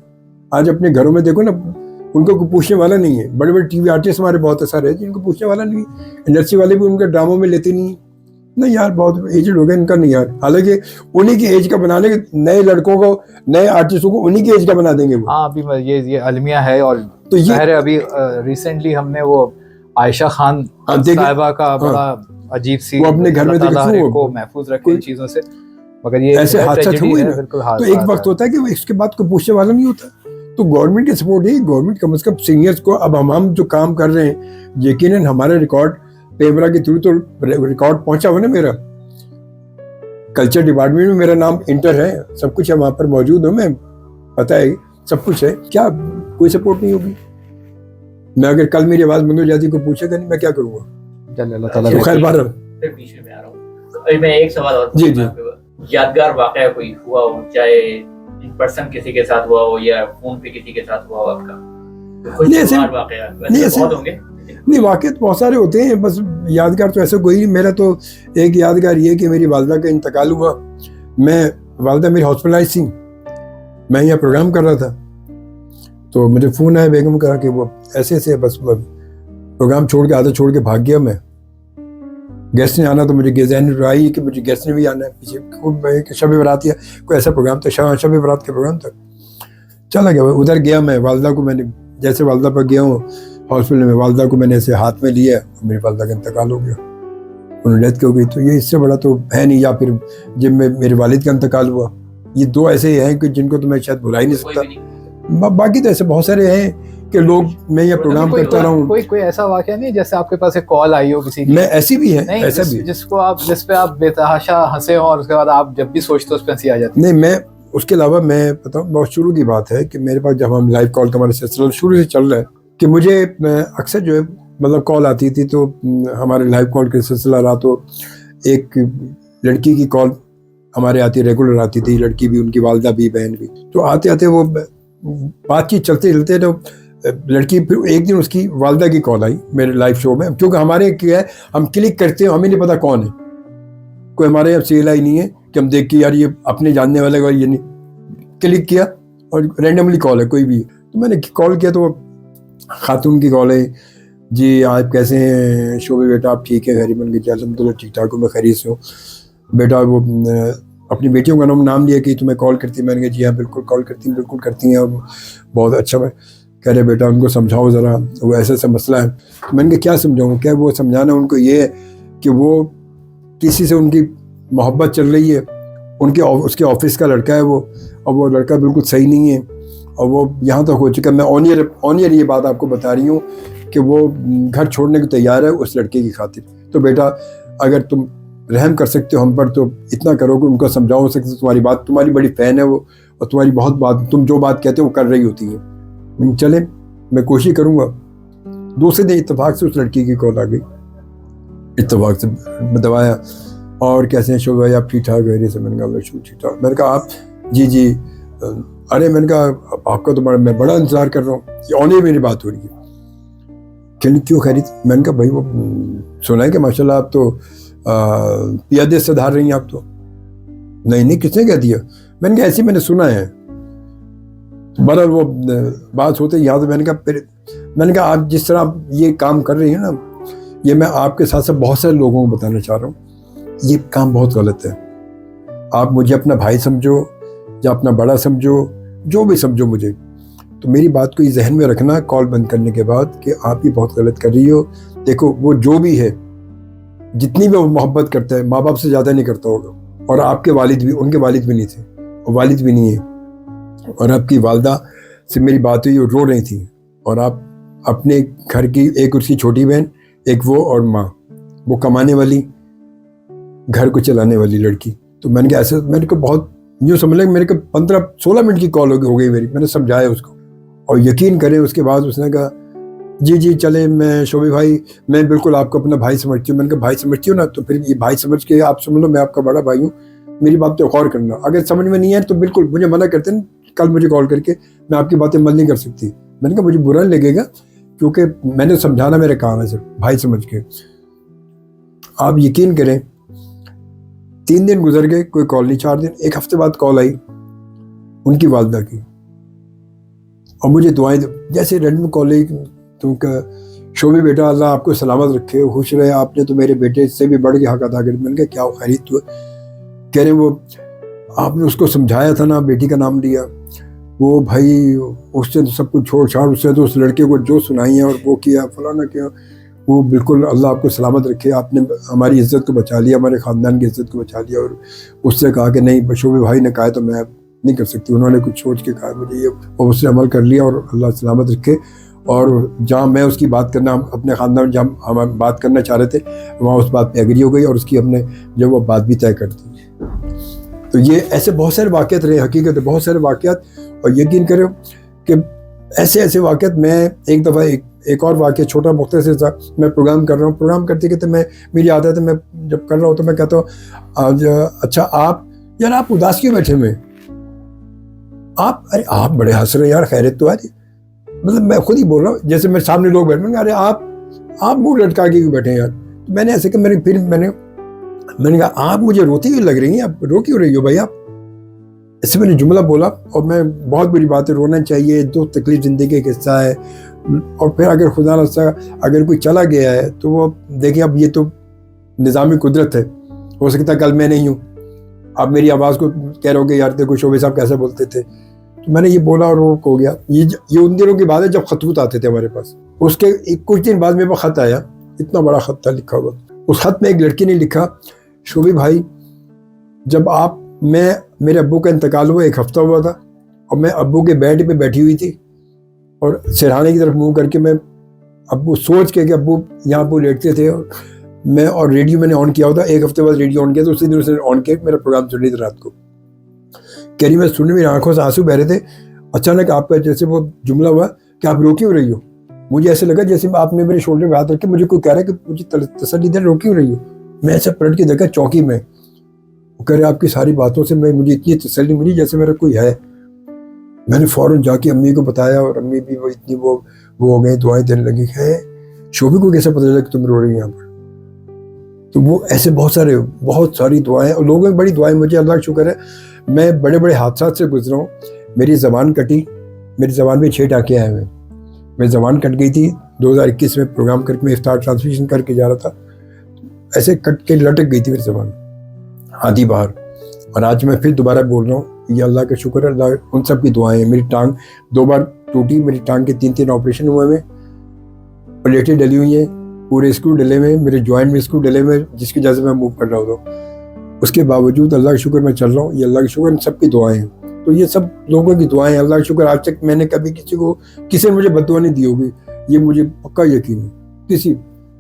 आज अपने घरों में देखो ना, उनको कोई पूछने वाला नहीं है। बड़े बड़े टीवी आर्टिस्ट हमारे बहुत सारे हैं जिनको पूछने वाला नहीं है। इंडस्ट्री वाले भी उनके ड्रामों में लेते नहीं नहीं यार, बहुत एजड हो गया इनका नहीं यार। हालांकि उन्हीं की एज का बनाने के, नए लड़कों को नए आर्टिस्टों को उन्हीं की एज का बना देंगे वो। हाँ अभी ये अलमिया है, और तो ये अभी रिसेंटली हमने वो आयशा खान साहिबा का बड़ा अजीब सी, वो अपने घर में को महफूज रखे इन चीजों से, मगर ये ऐसे हादसा हुए ना, तो एक वक्त होता है कि इसके बाद कोई पूछने वाला नहीं होता। तो गवर्नमेंट के सपोर्ट है, गवर्नमेंट कम से कम सीनियर्स को, अब हम जो काम कर रहे हैं यकीनन हमारे रिकॉर्ड पेपरा के थ्रू तो रिकॉर्ड पहुंचा हुआ ना, मेरा कल्चर डिपार्टमेंट में मेरा नाम इंटर है, सब कुछ है वहां पर मौजूद हूँ मैं, पता है सब कुछ है। क्या कोई सपोर्ट नहीं होगी? मैं अगर कल मेरी आवाज बंद हो जाती कोई पूछेगा नहीं, मैं क्या करूँगा। अल्लाह ताला तो खैर बार बीच में आ रहा हूँ। अभी मैं एक सवाल और जी जी यादगार वाकया कोई हुआ हो, चाहे इन पर्सन किसी के साथ हुआ हो या फोन पे किसी के साथ हुआ हो आपका, नहीं ऐसे बहुत होंगे। नहीं वाकई तो बहुत सारे होते हैं, बस यादगार तो ऐसा कोई नहीं। मेरा तो एक यादगार ये कि मेरी वालदा का इंतकाल हुआ। वालदा मेरी हॉस्पिटलाइज थी, मैं यहाँ प्रोग्राम कर रहा था तो मुझे फ़ोन आया बेगम का कि वो ऐसे बस प्रोग्राम छोड़ के आधा छोड़ के भाग गया। मैं गेस्ट ने आना तो मुझे जहन आई कि मुझे गेस्ट ने भी आना है। पीछे शब बारात या कोई ऐसा प्रोग्राम था, शब बारात का प्रोग्राम था, चला गया। उधर गया मैं, वालदा को मैंने जैसे वालदा पर गया हूँ हॉस्पिटल में, वालदा को मैंने ऐसे हाथ में लिया और मेरी वालदा का इंतकाल हो गया, उन्होंने डेथ हो गई। तो ये इससे बड़ा तो है नहीं। या फिर जब मेरे वालिद का इंतकाल हुआ, ये दो ऐसे हैं कि जिनको तो मैं शायद भुला ही नहीं सकता। बाकी तो ऐसे बहुत सारे हैं कि लोग मैं ये प्रोग्राम करता रहा हूँ। कोई ऐसा वाकया नहीं जैसे आपके पास एक कॉल आई हो किसी की? मैं ऐसी भी है, नहीं, ऐसा भी है। जिस पे आप बेतहाशा हंसे हो और उसके बाद आप जब भी सोचते हो उस पे हंसी आ जाती है? नहीं, मैं उसके अलावा मैं बताऊँ, बहुत शुरू की बात है कि मेरे पास जब हम लाइव कॉल का हमारा सिलसिला शुरू से चल रहा है कि मुझे अक्सर जो है मतलब कॉल आती थी, तो हमारे लाइव कॉल का सिलसिला रहा तो एक लड़की की कॉल हमारे आती रेगुलर आती थी, लड़की भी, उनकी वालदा भी, बहन भी। तो आते आते वो बातचीत चलते चलते तो लड़की, फिर एक दिन उसकी वालदा की कॉल आई मेरे लाइव शो में, क्योंकि हमारे क्या है, हम क्लिक करते हैं, हमें नहीं पता कौन है, कोई हमारे यहाँ सेला ही नहीं है कि हम देख के यार ये अपने जानने वाले का, ये नहीं, क्लिक किया और रैंडमली कॉल है कोई भी। तो मैंने कॉल किया तो खातून की कॉल है, जी आप कैसे हैं शोभे बेटा, आप ठीक है? खैरी बन गई, अल्हम्दुलिल्लाह ठीक ठाक हूँ, मैं खैरियत से हूँ बेटा। वो अपनी बेटियों का नाम लिया कि तुम्हें कॉल करती है। मैंने कहा जी हाँ बिल्कुल कॉल करती हैं, बिल्कुल करती हैं, और बहुत अच्छा। मैं कह रहे बेटा उनको समझाओ ज़रा, वो ऐसा ऐसा मसला है। तो मैंने कहा क्या समझाऊँ? क्या वो समझाना उनको ये है कि वो किसी से उनकी मोहब्बत चल रही है, उसके ऑफिस का लड़का है वो, और वो लड़का बिल्कुल सही नहीं है, और वो यहाँ तक हो चुका। मैं ऑन ईयर ये बात आपको बता रही हूँ कि वो घर छोड़ने को तैयार है उस लड़के की खातिर। तो बेटा अगर तुम रहम कर सकते हो हम पर तो इतना करो कि उनको समझाओ सकते, तुम्हारी बात, तुम्हारी बड़ी फ़ैन है वो, और तुम्हारी बहुत बात, तुम जो बात कहते हो वो कर रही होती है। चले मैं कोशिश करूँगा। दूसरे दिन इत्तेफाक से उस लड़की की कॉल आ गई, इत्तेफाक से दबाया, और कैसे हैं शोभा भाई, आप ठीक ठाक है? से मैंने कहा ठीक ठाक। मैंने कहा आप? जी अरे मैंने कहा आपका तो मैं बड़ा इंतज़ार कर रहा हूँ, ये ऑन मेरी बात हो रही है। क्यों खैरियत? मैंने कहा भाई वो सुना है कि माशाल्लाह आप तो पियादे से धार रही हैं आप तो। नहीं किसने कह दिया? मैंने कहा ऐसे मैंने सुना है। बहरहाल वो बात होते यहाँ, तो मैंने कहा आप जिस तरह आप ये काम कर रही हैं ना, ये मैं आपके साथ साथ बहुत सारे लोगों को बताना चाह रहा हूँ, ये काम बहुत गलत है। आप मुझे अपना भाई समझो या अपना बड़ा समझो, जो भी समझो मुझे, तो मेरी बात को ये जहन में रखना कॉल बंद करने के बाद कि आप ये बहुत गलत कर रही हो। देखो वो जो भी है, जितनी भी वो मोहब्बत करता है, माँ बाप से ज़्यादा नहीं करता होगा, और आपके वालिद भी, उनके वालिद भी नहीं थे, और वालिद भी नहीं है। और आपकी वालदा से मेरी बात हुई, वो रो रही थी, और आप अपने घर की एक उसकी छोटी बहन, एक वो, और माँ, वो कमाने वाली, घर को चलाने वाली लड़की। तो मैंने कहा ऐसे, मैंने को बहुत यूँ समझ लें मेरे को 15-16 मिनट की कॉल हो गई मेरी। मैंने समझाया उसको, और यकीन करें उसके बाद उसने कहा जी चले, मैं शोभे भाई मैं बिल्कुल आपको अपना भाई समझती हूँ। मैंने कहा भाई समझती हो ना, तो फिर ये भाई समझ के आप समझ लो मैं आपका बड़ा भाई हूँ, मेरी बात तो गौर करना। अगर समझ में नहीं है तो बिल्कुल मुझे मना करते हैं, कल मुझे कॉल करके, मैं आपकी बातें अमल नहीं कर सकती। मैंने कहा मुझे बुरा नहीं लगेगा, क्योंकि मैंने समझाना मेरा काम है सिर्फ, भाई समझ के। आप यकीन करें 3 दिन गुजर गए, कोई कॉल नहीं। 4 दिन, 1 हफ्ते बाद कॉल आई उनकी वालदा की, और मुझे दुआएं, जैसे रैंडम कॉल आई, तुमका शोभे बेटा अल्लाह आपको सलामत रखे, खुश रहे, आपने तो मेरे बेटे से भी बढ़ के हक अदा कर। मैंने कहा क्या खैरियत हुआ? कह रहे वो आपने उसको समझाया था ना, बेटी का नाम लिया, वो भाई उससे तो सब कुछ छोड़ छाड़, उससे तो उस लड़के को जो सुनाई है और वो किया, फलाना किया, वो बिल्कुल अल्लाह आपको सलामत रखे, आपने हमारी इज़्ज़त को बचा लिया, हमारे ख़ानदान की इज़्ज़त को बचा लिया। और उससे कहा कि नहीं, शोभे भाई ने कहा तो मैं नहीं कर सकती, उन्होंने कुछ सोच के कहा मुझे ये, और उससे अमल कर लिया, और अल्लाह सलामत रखे। और जहाँ मैं उसकी बात करना, अपने ख़ानदान में जहाँ हम बात करना चाह रहे थे, वहाँ उस बात पे एग्री हो गई, और उसकी हमने जब वो बात भी तय कर दी। तो ये ऐसे बहुत सारे वाक़यात रहे, हकीकत है बहुत सारे वाक़यात। और यकीन करो कि ऐसे वाक़यात, मैं एक दफ़ा एक और वाक़या छोटा मुख्तसर था, मैं प्रोग्राम कर रहा हूँ, प्रोग्राम करते करते मैं, मेरी आदत है, मैं जब कर रहा हूँ तो मैं कहता हूँ आज अच्छा आप यार आप उदास क्यों बैठे हुए? आप, अरे आप बड़े हंस रहे यार, खैरियत तो आज, मतलब मैं खुद ही बोल रहा हूँ, जैसे मेरे सामने लोग बैठे, अरे आप मुँह लटका के क्यों बैठे यार? तो मैंने ऐसे कि मैंने कहा आप मुझे रोती हुई लग रही हैं, आप रो क्यों रही हो भाई आप? ऐसे मैंने जुमला बोला, और मैं, बहुत बुरी बात है, रोना चाहिए, दुख तकलीफ ज़िंदगी का हिस्सा है। और फिर अगर खुदा न खास्ता अगर कोई चला गया है तो वो देखिए, अब ये तो निज़ामी कुदरत है, हो सकता है कल मैं नहीं हूँ, आप मेरी आवाज़ को कह रहे हो यार देखो शोभे साहब कैसे बोलते थे। तो मैंने ये बोला और वो हो गया। ये उन दिनों की बात है जब खतूत आते थे हमारे पास। उसके कुछ दिन बाद मेरे पास ख़त आया, इतना बड़ा ख़त था लिखा हुआ। उस ख़त में एक लड़की ने लिखा, शोभे भाई जब मेरे अब्बू का इंतकाल हुआ, 1 हफ्ता हुआ था, और मैं अब्बू के बेड पे बैठी हुई थी, और सिरहाने की तरफ मुंह करके मैं अब्बू सोच के कि अब्बू यहाँ अब्बू लेटते थे, और मैं और रेडियो मैंने ऑन किया होता, एक हफ्ते बाद रेडियो ऑन किया तो उसी दिन उसने ऑन किया, मेरा प्रोग्राम चल रही थी रात को। कह रही मैं सुनने, मेरी आंखों से आंसू बह रहे थे। अचानक आपका जैसे वो जुमला हुआ कि आप रो क्यों रही हो, मुझे ऐसे लगा जैसे आपने मेरे शोल्डर पे हाथ रख के मुझे कोई कह रहा है कि मुझे तसल्ली दे, रो क्यों रही हो। मैं ऐसा पलट के देखा चौकी में, वो कह रहे आपकी सारी बातों से मुझे इतनी तसल्ली मिली जैसे मेरा कोई है। मैंने फौरन जाके अम्मी को बताया, और अम्मी भी वो इतनी वो हो गई, दुआएं देने लगी। है शोभी को कैसे पता चला कि तुम रो रही हो यहाँ पर। तो वो ऐसे बहुत सारी दुआएं, और लोगों की बड़ी दुआएं, मुझे अल्लाह का शुक्र है मैं बड़े बड़े हादसा से गुजरा हूँ। मेरी ज़बान कटी, मेरी ज़बान में 6 टाँके आए हुए, मेरी ज़बान कट गई थी 2021 में प्रोग्राम करके, मैं इफ्तार ट्रांसमिशन करके जा रहा था, ऐसे कट के लटक गई थी मेरी ज़बान आधी बाहर। और आज मैं फिर दोबारा बोल रहा हूँ, ये अल्लाह का शुक्र है, अल्लाह उन सब की दुआएं। मेरी टांग 2 बार टूटी, मेरी टांग के 3 ऑपरेशन हुए में, प्लेटें डली हुई हैं, पूरे स्क्रू डले हुए, मेरे जॉइंट में स्क्रू डले हुए, जिसकी वजह से मैं मूव कर रहा हूँ। उसके बावजूद अल्लाह का शुक्र मैं चल रहा हूँ, ये अल्लाह का शुक्र, सबकी दुआएं हैं। तो ये सब लोगों की दुआएं, अल्लाह का शुक्र। आज तक मैंने कभी किसी ने मुझे बद्दुआ नहीं दी होगी, ये मुझे पक्का यकीन है। किसी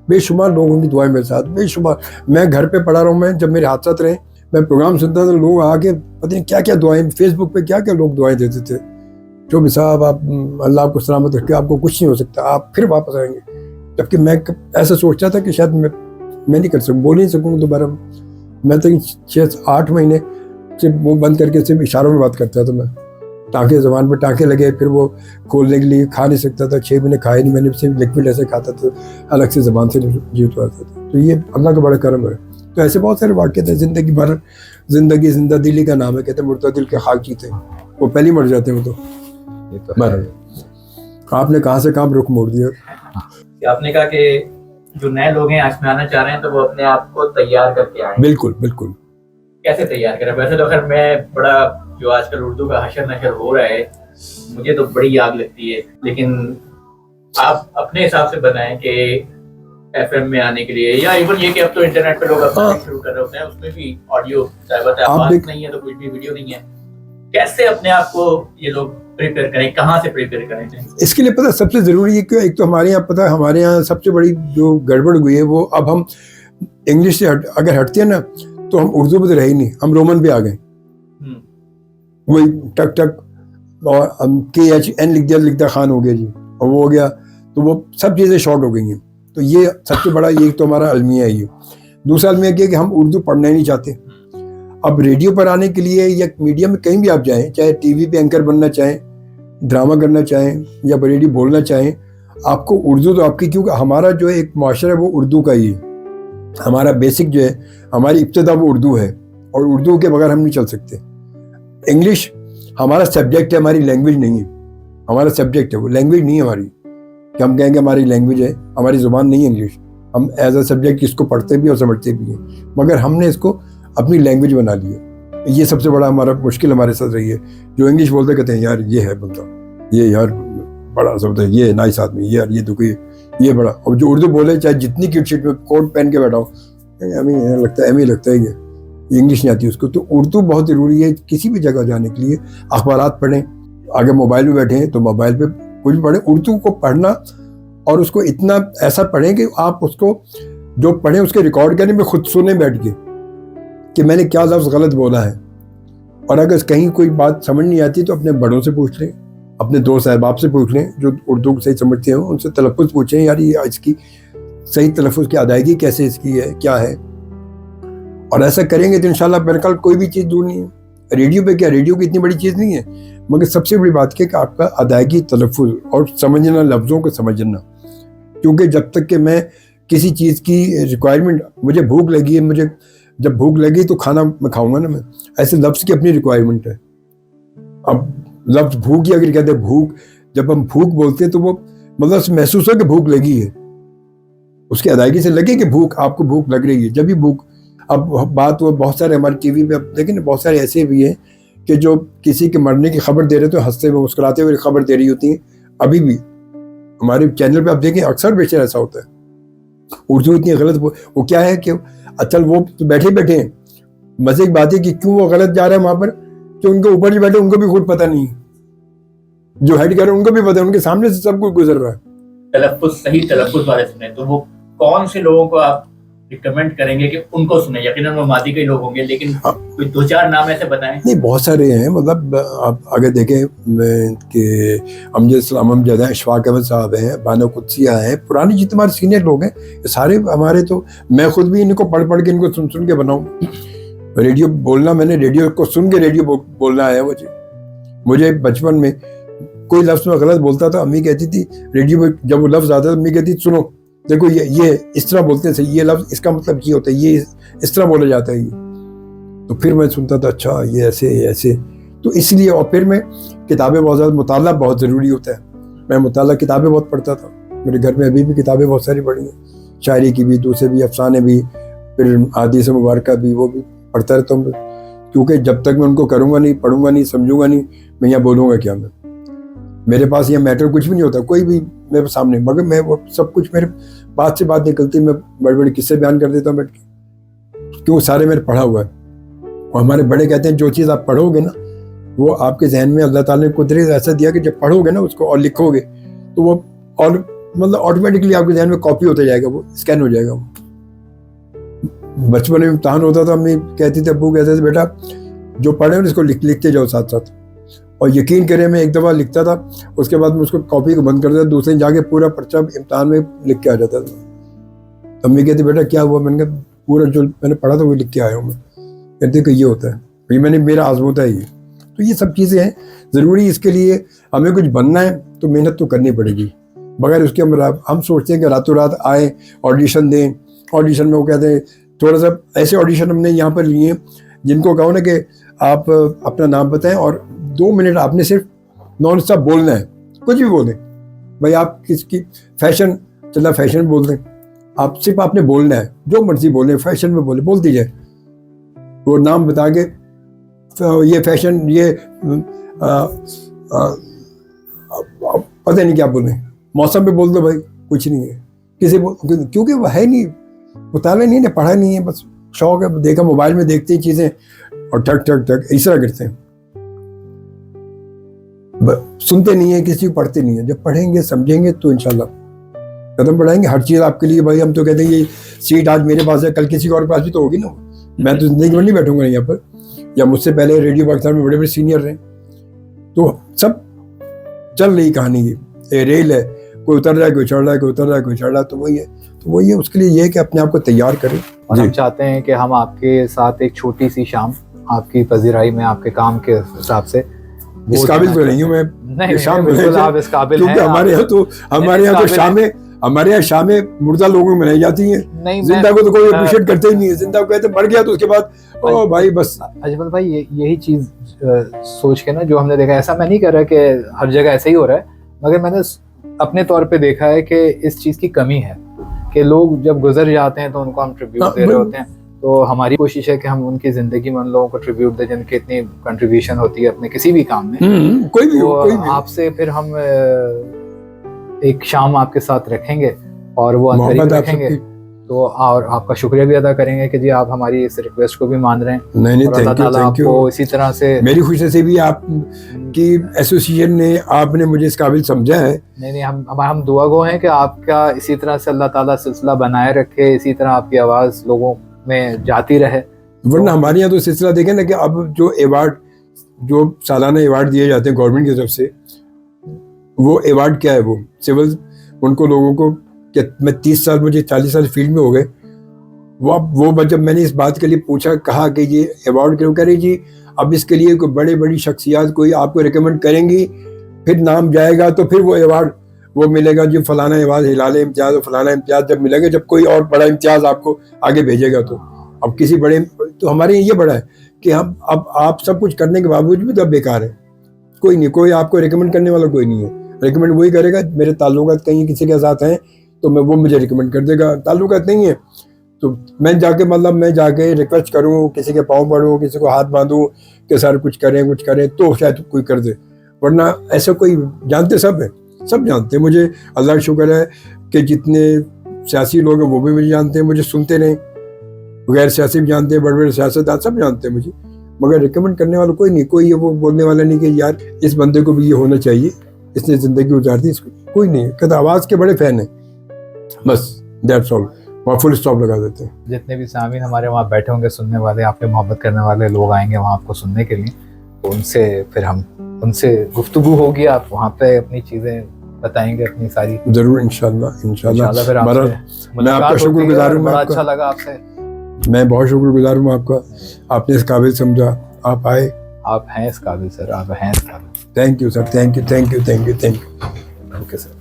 बेशुमार लोगों की दुआएं मेरे साथ, बेशुमार। मैं घर पे पढ़ा रहा हूँ, मैं जब मेरे हादसा रहे, मैं प्रोग्राम सुनता था, लोग आके पता नहीं क्या क्या दुआएं, फेसबुक पे क्या क्या लोग दुआएं देते थे। जो भी साहब आप अल्लाह आपको सलामत रखे, आपको कुछ नहीं हो सकता, आप फिर वापस आएंगे। जबकि मैं ऐसा सोचता था कि शायद मैं नहीं कर सकूँ, बोल नहीं सकूँगा दोबारा। मैं तो 6-8 महीने से मुँह बंद करके सिर्फ इशारों में बात करता था। मैं टाँके ज़बान पर टाँके लगे, फिर वो खोलने के लिए खा नहीं सकता था, 6 महीने खाए नहीं, मैंने सिर्फ लिक्विड ऐसे खाता था, अलग से ज़बान से जीवित रहता था। तो ये अल्लाह का बड़ा करम है। तो ऐसे बहुत सारे वाक़े थे ज़िंदगी भर। ज़िंदगी जिंदा दिली का नाम है, कहते हैं मुर्दा दिल के खाक जीते, वो पहले ही मर जाते हैं। वो तो मर, आपने कहाँ से कहाँ रुख मोड़ दिया। आपने कहा कि जो नए लोग हैं आज में आना चाह रहे हैं तो वो अपने आप को तैयार करके आए। बिल्कुल बिल्कुल। कैसे तैयार करें? वैसे तो खैर मैं बड़ा, जो आजकल उर्दू का हशर नशर हो रहा है, मुझे तो बड़ी आग लगती है, लेकिन आप अपने हिसाब से बताएं कि एफएम में आने के लिए, या इवन ये कि अब तो इंटरनेट पे लोग अपना शुरू कर रहे होते हैं, उसमें भी ऑडियो आवाज नहीं है तो कुछ भी वीडियो नहीं है। कैसे अपने आप को ये लोग प्रिपेयर करें, कहाँ से प्रिपेयर करें? इसके लिए पता सबसे ज़रूरी है कि एक तो हमारे यहाँ पता, हमारे यहाँ सबसे बड़ी जो गड़बड़ हुई है वो, अब हम इंग्लिश से अगर हटते हैं ना तो हम उर्दू पे तो रहे ही नहीं, हम रोमन पे आ गए। वही टक टक और KHN लिख दिया खान हो गया जी, और वो हो गया, तो वो सब चीज़ें शॉर्ट हो गई हैं। तो ये सबसे बड़ा ये तो हमारा अलमिया है। ये दूसरा अलमिया क्या है कि हम उर्दू पढ़ना ही नहीं चाहते। अब रेडियो पर आने के लिए या मीडिया में कहीं भी आप जाएं, चाहे टीवी पे एंकर बनना चाहें, ड्रामा करना चाहें या रेडियो बोलना चाहें, आपको उर्दू तो आपकी, क्योंकि हमारा जो एक माशरा है वो उर्दू का ही है। हमारा बेसिक जो है, हमारी इब्तिदा वो उर्दू है, और उर्दू के बगैर हम नहीं चल सकते। इंग्लिश हमारा सब्जेक्ट है, हमारी लैंग्वेज नहीं है। हमारा सब्जेक्ट है, वो लैंग्वेज नहीं है हमारी, कि हम कहेंगे हमारी लैंग्वेज है, हमारी ज़ुबान नहीं है इंग्लिश। हम एज अ सब्जेक्ट इसको पढ़ते भी और समझते भी हैं, मगर हमने इसको अपनी लैंग्वेज बना ली है। ये सबसे बड़ा हमारा मुश्किल हमारे साथ रही है। जो इंग्लिश बोलते कहते हैं यार ये है बंदा, ये यार बड़ा शब्द है, ये नाइस आदमी, यार ये दुखी, ये बड़ा। और जो उर्दू बोले चाहे जितनी किट शीट में कोट पहन के बैठा हो, हमें लगता है ये इंग्लिश नहीं आती उसको। तो उर्दू बहुत ज़रूरी है किसी भी जगह जाने के लिए। अखबारात पढ़ें, अगर मोबाइल में बैठे हैं तो मोबाइल पे कुछ भी पढ़ें, उर्दू को पढ़ना, और उसको इतना ऐसा पढ़ें कि आप उसको जो पढ़ें उसके रिकॉर्ड करने में खुद सुने बैठ के कि मैंने क्या लफ्ज़ गलत बोला है। और अगर कहीं कोई बात समझ नहीं आती तो अपने बड़ों से पूछ लें, अपने दोस्त अहबाब से पूछ लें जो उर्दू सही समझते हो, उनसे तलफ़्फ़ुज़ पूछें, यार ये इसकी सही तलफ़्फ़ुज़ की अदायगी कैसे इसकी है, क्या है। और ऐसा करेंगे तो इंशाल्लाह मेरे ख्याल कोई भी चीज़ दूर नहीं है। रेडियो पे क्या, रेडियो की इतनी बड़ी चीज़ नहीं है, मगर सबसे बड़ी बात क्या कि आपका अदायगी, तलफ़्फ़ुज़ और समझना, लफ्ज़ों को समझना। क्योंकि जब तक कि मैं किसी चीज़ की रिक्वायरमेंट, मुझे भूख लगी है, मुझे जब भूख लगी तो खाना मैं खाऊंगा ना, मैं ऐसे लफ्ज़ की अपनी रिक्वायरमेंट है। अब लफ्ज़ भूख ही अगर कहते हैं भूख, जब हम भूख बोलते हैं तो वो मतलब महसूस हो कि भूख लगी है, उसकी अदायगी से लगे कि भूख, आपको भूख लग रही है, जब भी भूख। अब बात वो बहुत सारे हमारे टीवी पे अब देखें ना, बहुत सारे ऐसे भी हैं कि जो किसी के मरने की खबर दे रहे तो हंसते हुए मुस्कुराते हुए खबर दे रही होती हैं। अभी भी हमारे चैनल पे आप देखें अक्सर बेशर ऐसा होता है। उर्दू इतनी गलत, वो क्या है कि अचल वो तो बैठे हैं, मजे की बात है कि क्यों वो गलत जा रहा है वहां पर, कि उनके ऊपर जो बैठे उनको भी खुद पता नहीं। जो हेड कर रहे हैं उनको भी पता है, उनके सामने से सब कुछ गुजर रहा है। तलफ्फुज, सही तलफ्फुज वाले सुने, तो वो कौन से लोगों को आप रिकमेंड करेंगे कि उनको सुने? यकीनन वो मादी के लोग होंगे, लेकिन कोई 2-4 नाम ऐसे बताएं। नहीं, बहुत सारे हैं, मतलब आप अगर देखें कि अमजद हैं, इशफाक अहमद साहब हैं, बानो कुदसिया हैं, पुराने जितने हमारे सीनियर लोग हैं, ये सारे हमारे, तो मैं खुद भी इनको पढ़ पढ़ के इनको सुन सुन के बनाऊँ। रेडियो बोलना, मैंने रेडियो को सुन के रेडियो बोलना आया मुझे बचपन में कोई लफ्ज़ में गलत बोलता था, अम्मी कहती थी रेडियो में जब वो लफ्ज़ आता था, अम्मी कहती सुनो देखो ये इस तरह बोलते हैं, ये लफ्ज़ इसका मतलब ये होता है, ये इस तरह बोला जाता है ये। तो फिर मैं सुनता था, अच्छा ये ऐसे। तो इसलिए, और फिर मैं किताबें बहुत ज़्यादा, मुताला बहुत ज़रूरी होता है, मैं मुताला किताबें बहुत पढ़ता था। मेरे घर में अभी भी किताबें बहुत सारी पढ़ी हैं, शायरी की भी, दूसरे भी, अफसाने भी, फिर हदीस मुबारक भी, वो भी पढ़ता रहता हूँ। क्योंकि जब तक मैं उनको करूँगा नहीं, पढ़ूंगा नहीं, समझूंगा नहीं, मैं यहाँ बोलूँगा क्या? मेरे पास ये मैटर कुछ भी नहीं होता, कोई भी मेरे सामने, मगर मैं वो सब कुछ मेरे बात से बात निकलती, मैं बड़े बड़े किस्से बयान कर देता हूँ बैठ के, क्यों सारे मेरे पढ़ा हुआ है। और हमारे बड़े कहते हैं जो चीज़ आप पढ़ोगे ना, वो आपके जहन में अल्लाह ताला ने कुदरत ऐसा दिया कि जब पढ़ोगे ना उसको और लिखोगे तो वो और मतलब ऑटोमेटिकली आपके जहन में कॉपी होता जाएगा, वो स्कैन हो जाएगा। वो बचपन में इम्तहान होता था, मम्मी कहती थी, अब्बू कहते थे, बेटा जो पढ़े उसको लिखते जाओ साथ साथ। और यकीन करें, मैं एक दफ़ा लिखता था, उसके बाद मैं उसको कॉपी को बंद कर देता, दूसरे दिन जाके पूरा पर्चा इम्तहान में लिख के आ जाता था। अम्मी कहती बेटा क्या हुआ? मैंने कहा पूरा जो मैंने पढ़ा था वो लिख के आया हूँ मैं। कहते कि ये होता है, ये मैंने मेरा आजमूता है ये। तो ये सब चीज़ें हैं ज़रूरी। इसके लिए हमें कुछ बनना है तो मेहनत तो करनी पड़ेगी, बगैर उसके हम सोचते हैं कि रातों रात आए ऑडिशन दें। ऑडिशन में वो कहते हैं, थोड़ा सा ऐसे ऑडिशन हमने यहाँ पर लिए जिनको कहो ना कि आप अपना नाम बताएं और 2 मिनट आपने सिर्फ नॉन स्टॉप बोलना है, कुछ भी बोलें भाई, आप किसकी फैशन चला फैशन बोल दें, आप सिर्फ आपने बोलना है, जो मर्जी बोलें, फैशन में बोल दीजिए, वो नाम बता के ये फैशन, ये पता नहीं क्या बोलें, मौसम पे बोल दो भाई, कुछ नहीं है क्योंकि वो है नहीं, मुताला नहीं है, पढ़ा नहीं है, बस शौक है, देखा मोबाइल में देखते ही चीज़ें और ठक ठक ठक इस तरह करते हैं, सुनते नहीं है, किसी को पढ़ते नहीं है। जब पढ़ेंगे समझेंगे तो इंशाल्लाह कदम बढ़ाएंगे। हर चीज़ आपके लिए भाई, हम तो कहते हैं ये सीट आज मेरे पास है, कल किसी और पास भी तो होगी ना। मैं तो जिंदगी भर नहीं बैठूंगा यहाँ पर, या मुझसे पहले रेडियो पाकिस्तान में बड़े बड़े सीनियर रहे, तो सब चल रही कहानी ये रेल है, कोई उतर रहा है, कोई चढ़ रहा है, कोई उतर रहा है, कोई चढ़ रहा है, तो वही है। उसके लिए ये है कि अपने आप को तैयार करें। और हम चाहते हैं कि हम आपके साथ एक छोटी सी शाम आपकी पज़ीराई में, आपके काम के हिसाब से, इस काबिल तो नहीं हूँ मैं, नहीं शाम बिल्कुल आप इस काबिल हैं। क्योंकि हमारे यहाँ तो शामें मुर्दा लोगों में मनाई जाती हैं, जिंदा को तो कोई अप्रिशिएट करते ही नहीं है। जिंदा को कहते मर गया तो उसके बाद ओ भाई बस। अजमल भाई यही चीज़ सोच के ना, जो हमने देखा, ऐसा मैं नहीं कह रहा कि हर जगह ऐसा ही हो रहा है, मगर मैंने अपने तौर पे देखा है कि इस चीज़ की कमी है कि लोग जब गुजर जाते हैं तो उनको हम ट्रिब्यूट दे रहे होते हैं। तो हमारी कोशिश है कि हम उनकी ज़िंदगी में उन लोगों को ट्रिब्यूट दें जिनकी इतनी कंट्रीब्यूशन होती है अपने किसी भी काम में। कोई भी आपसे फिर हम एक शाम आपके साथ रखेंगे और वो अंतरिक रखेंगे, तो और आपका शुक्रिया भी अदा करेंगे कि जी आप हमारी इस रिक्वेस्ट को भी मान रहे हैं। नहीं थैंक यू। इसी तरह से मेरी खुशी से भी आपकी एसोसिएशन ने, आपने मुझे इस काबिल समझा है। नहीं, हम दुआ गो हैं कि आपका इसी तरह से अल्लाह ताला सिलसिला बनाए रखे, इसी तरह आपकी आवाज़ लोगों में जाती रहे। वरना हमारे यहाँ तो सिलसिला देखें ना कि अब जो अवार्ड, जो सालाना अवार्ड दिए जाते हैं गवर्नमेंट की तरफ से, वो अवार्ड क्या है? वो सिविल उनको लोगों को, क्या मैं 30 साल, मुझे 40 साल फील्ड में हो गए, वो जब मैंने इस बात के लिए पूछा, कहा कि ये अवार्ड क्यों करे जी, अब इसके लिए कोई बड़ी शख्सियात कोई आपको रिकमेंड करेंगी, फिर नाम जाएगा तो फिर वो अवार्ड वो मिलेगा जी, फलाना अवार्ड हिलाल इम्तियाज़ और फलाना इम्तियाज़ जब मिलेगा, जब कोई और बड़ा इम्तियाज़ आपको आगे भेजेगा। तो अब किसी बड़े, तो हमारे ये बड़ा है कि हम अब आप सब कुछ करने के बावजूद भी तो बेकार है, कोई नहीं, कोई आपको रिकमेंड करने वाला कोई नहीं है। रिकमेंड वही करेगा, मेरे ताल्लुकात कहीं किसी के साथ हैं तो वो मुझे रिकमेंड कर देगा, ताल्लुकात नहीं है तो मैं जाके रिक्वेस्ट करूँ, किसी के पाँव पड़ूँ, किसी को हाथ बांधूँ कि सर कुछ करें तो शायद कोई कर दे, वरना ऐसा कोई, जानते सब जानते हैं मुझे। अल्लाह का शुक्र है कि जितने सियासी लोग हैं वो भी मुझे जानते हैं, मुझे सुनते नहीं, गैर सियासी भी जानते हैं, बड़े सियासतदान सब जानते हैं मुझे, मगर रिकमेंड करने वाला कोई नहीं, कोई ये वो बोलने वाला नहीं कि यार इस बंदे को भी ये होना चाहिए। इसने ज़िंदगी गुजार दी, इसको कोई नहीं है। कहता आवाज़ के बड़े फ़ैन हैं, बस दैट्स ऑल, और फुल स्टॉप लगा देते हैं। जितने भी सामीन हमारे वहाँ बैठे होंगे सुनने वाले, आपके मोहब्बत करने वाले लोग आएंगे वहाँ आपको सुनने के लिए, तो उनसे फिर हम उनसे गुफ्तगू होगी, आप वहाँ पे अपनी चीज़ें बताएंगे अपनी सारी। ज़रूर इंशाल्लाह इंशाल्लाह। फिर हमारा आपसे मैं आपका शुक्रगुजार हूँ, बड़ा अच्छा लगा आपसे, मैं बहुत शुक्रगुजार हूँ आपका, आपने इस काबिल समझा, आप आए। आप हैं इस काबिल सर, आप हैं इस काबिल। Thank you sir, thank you thank you thank you thank you. Okay sir.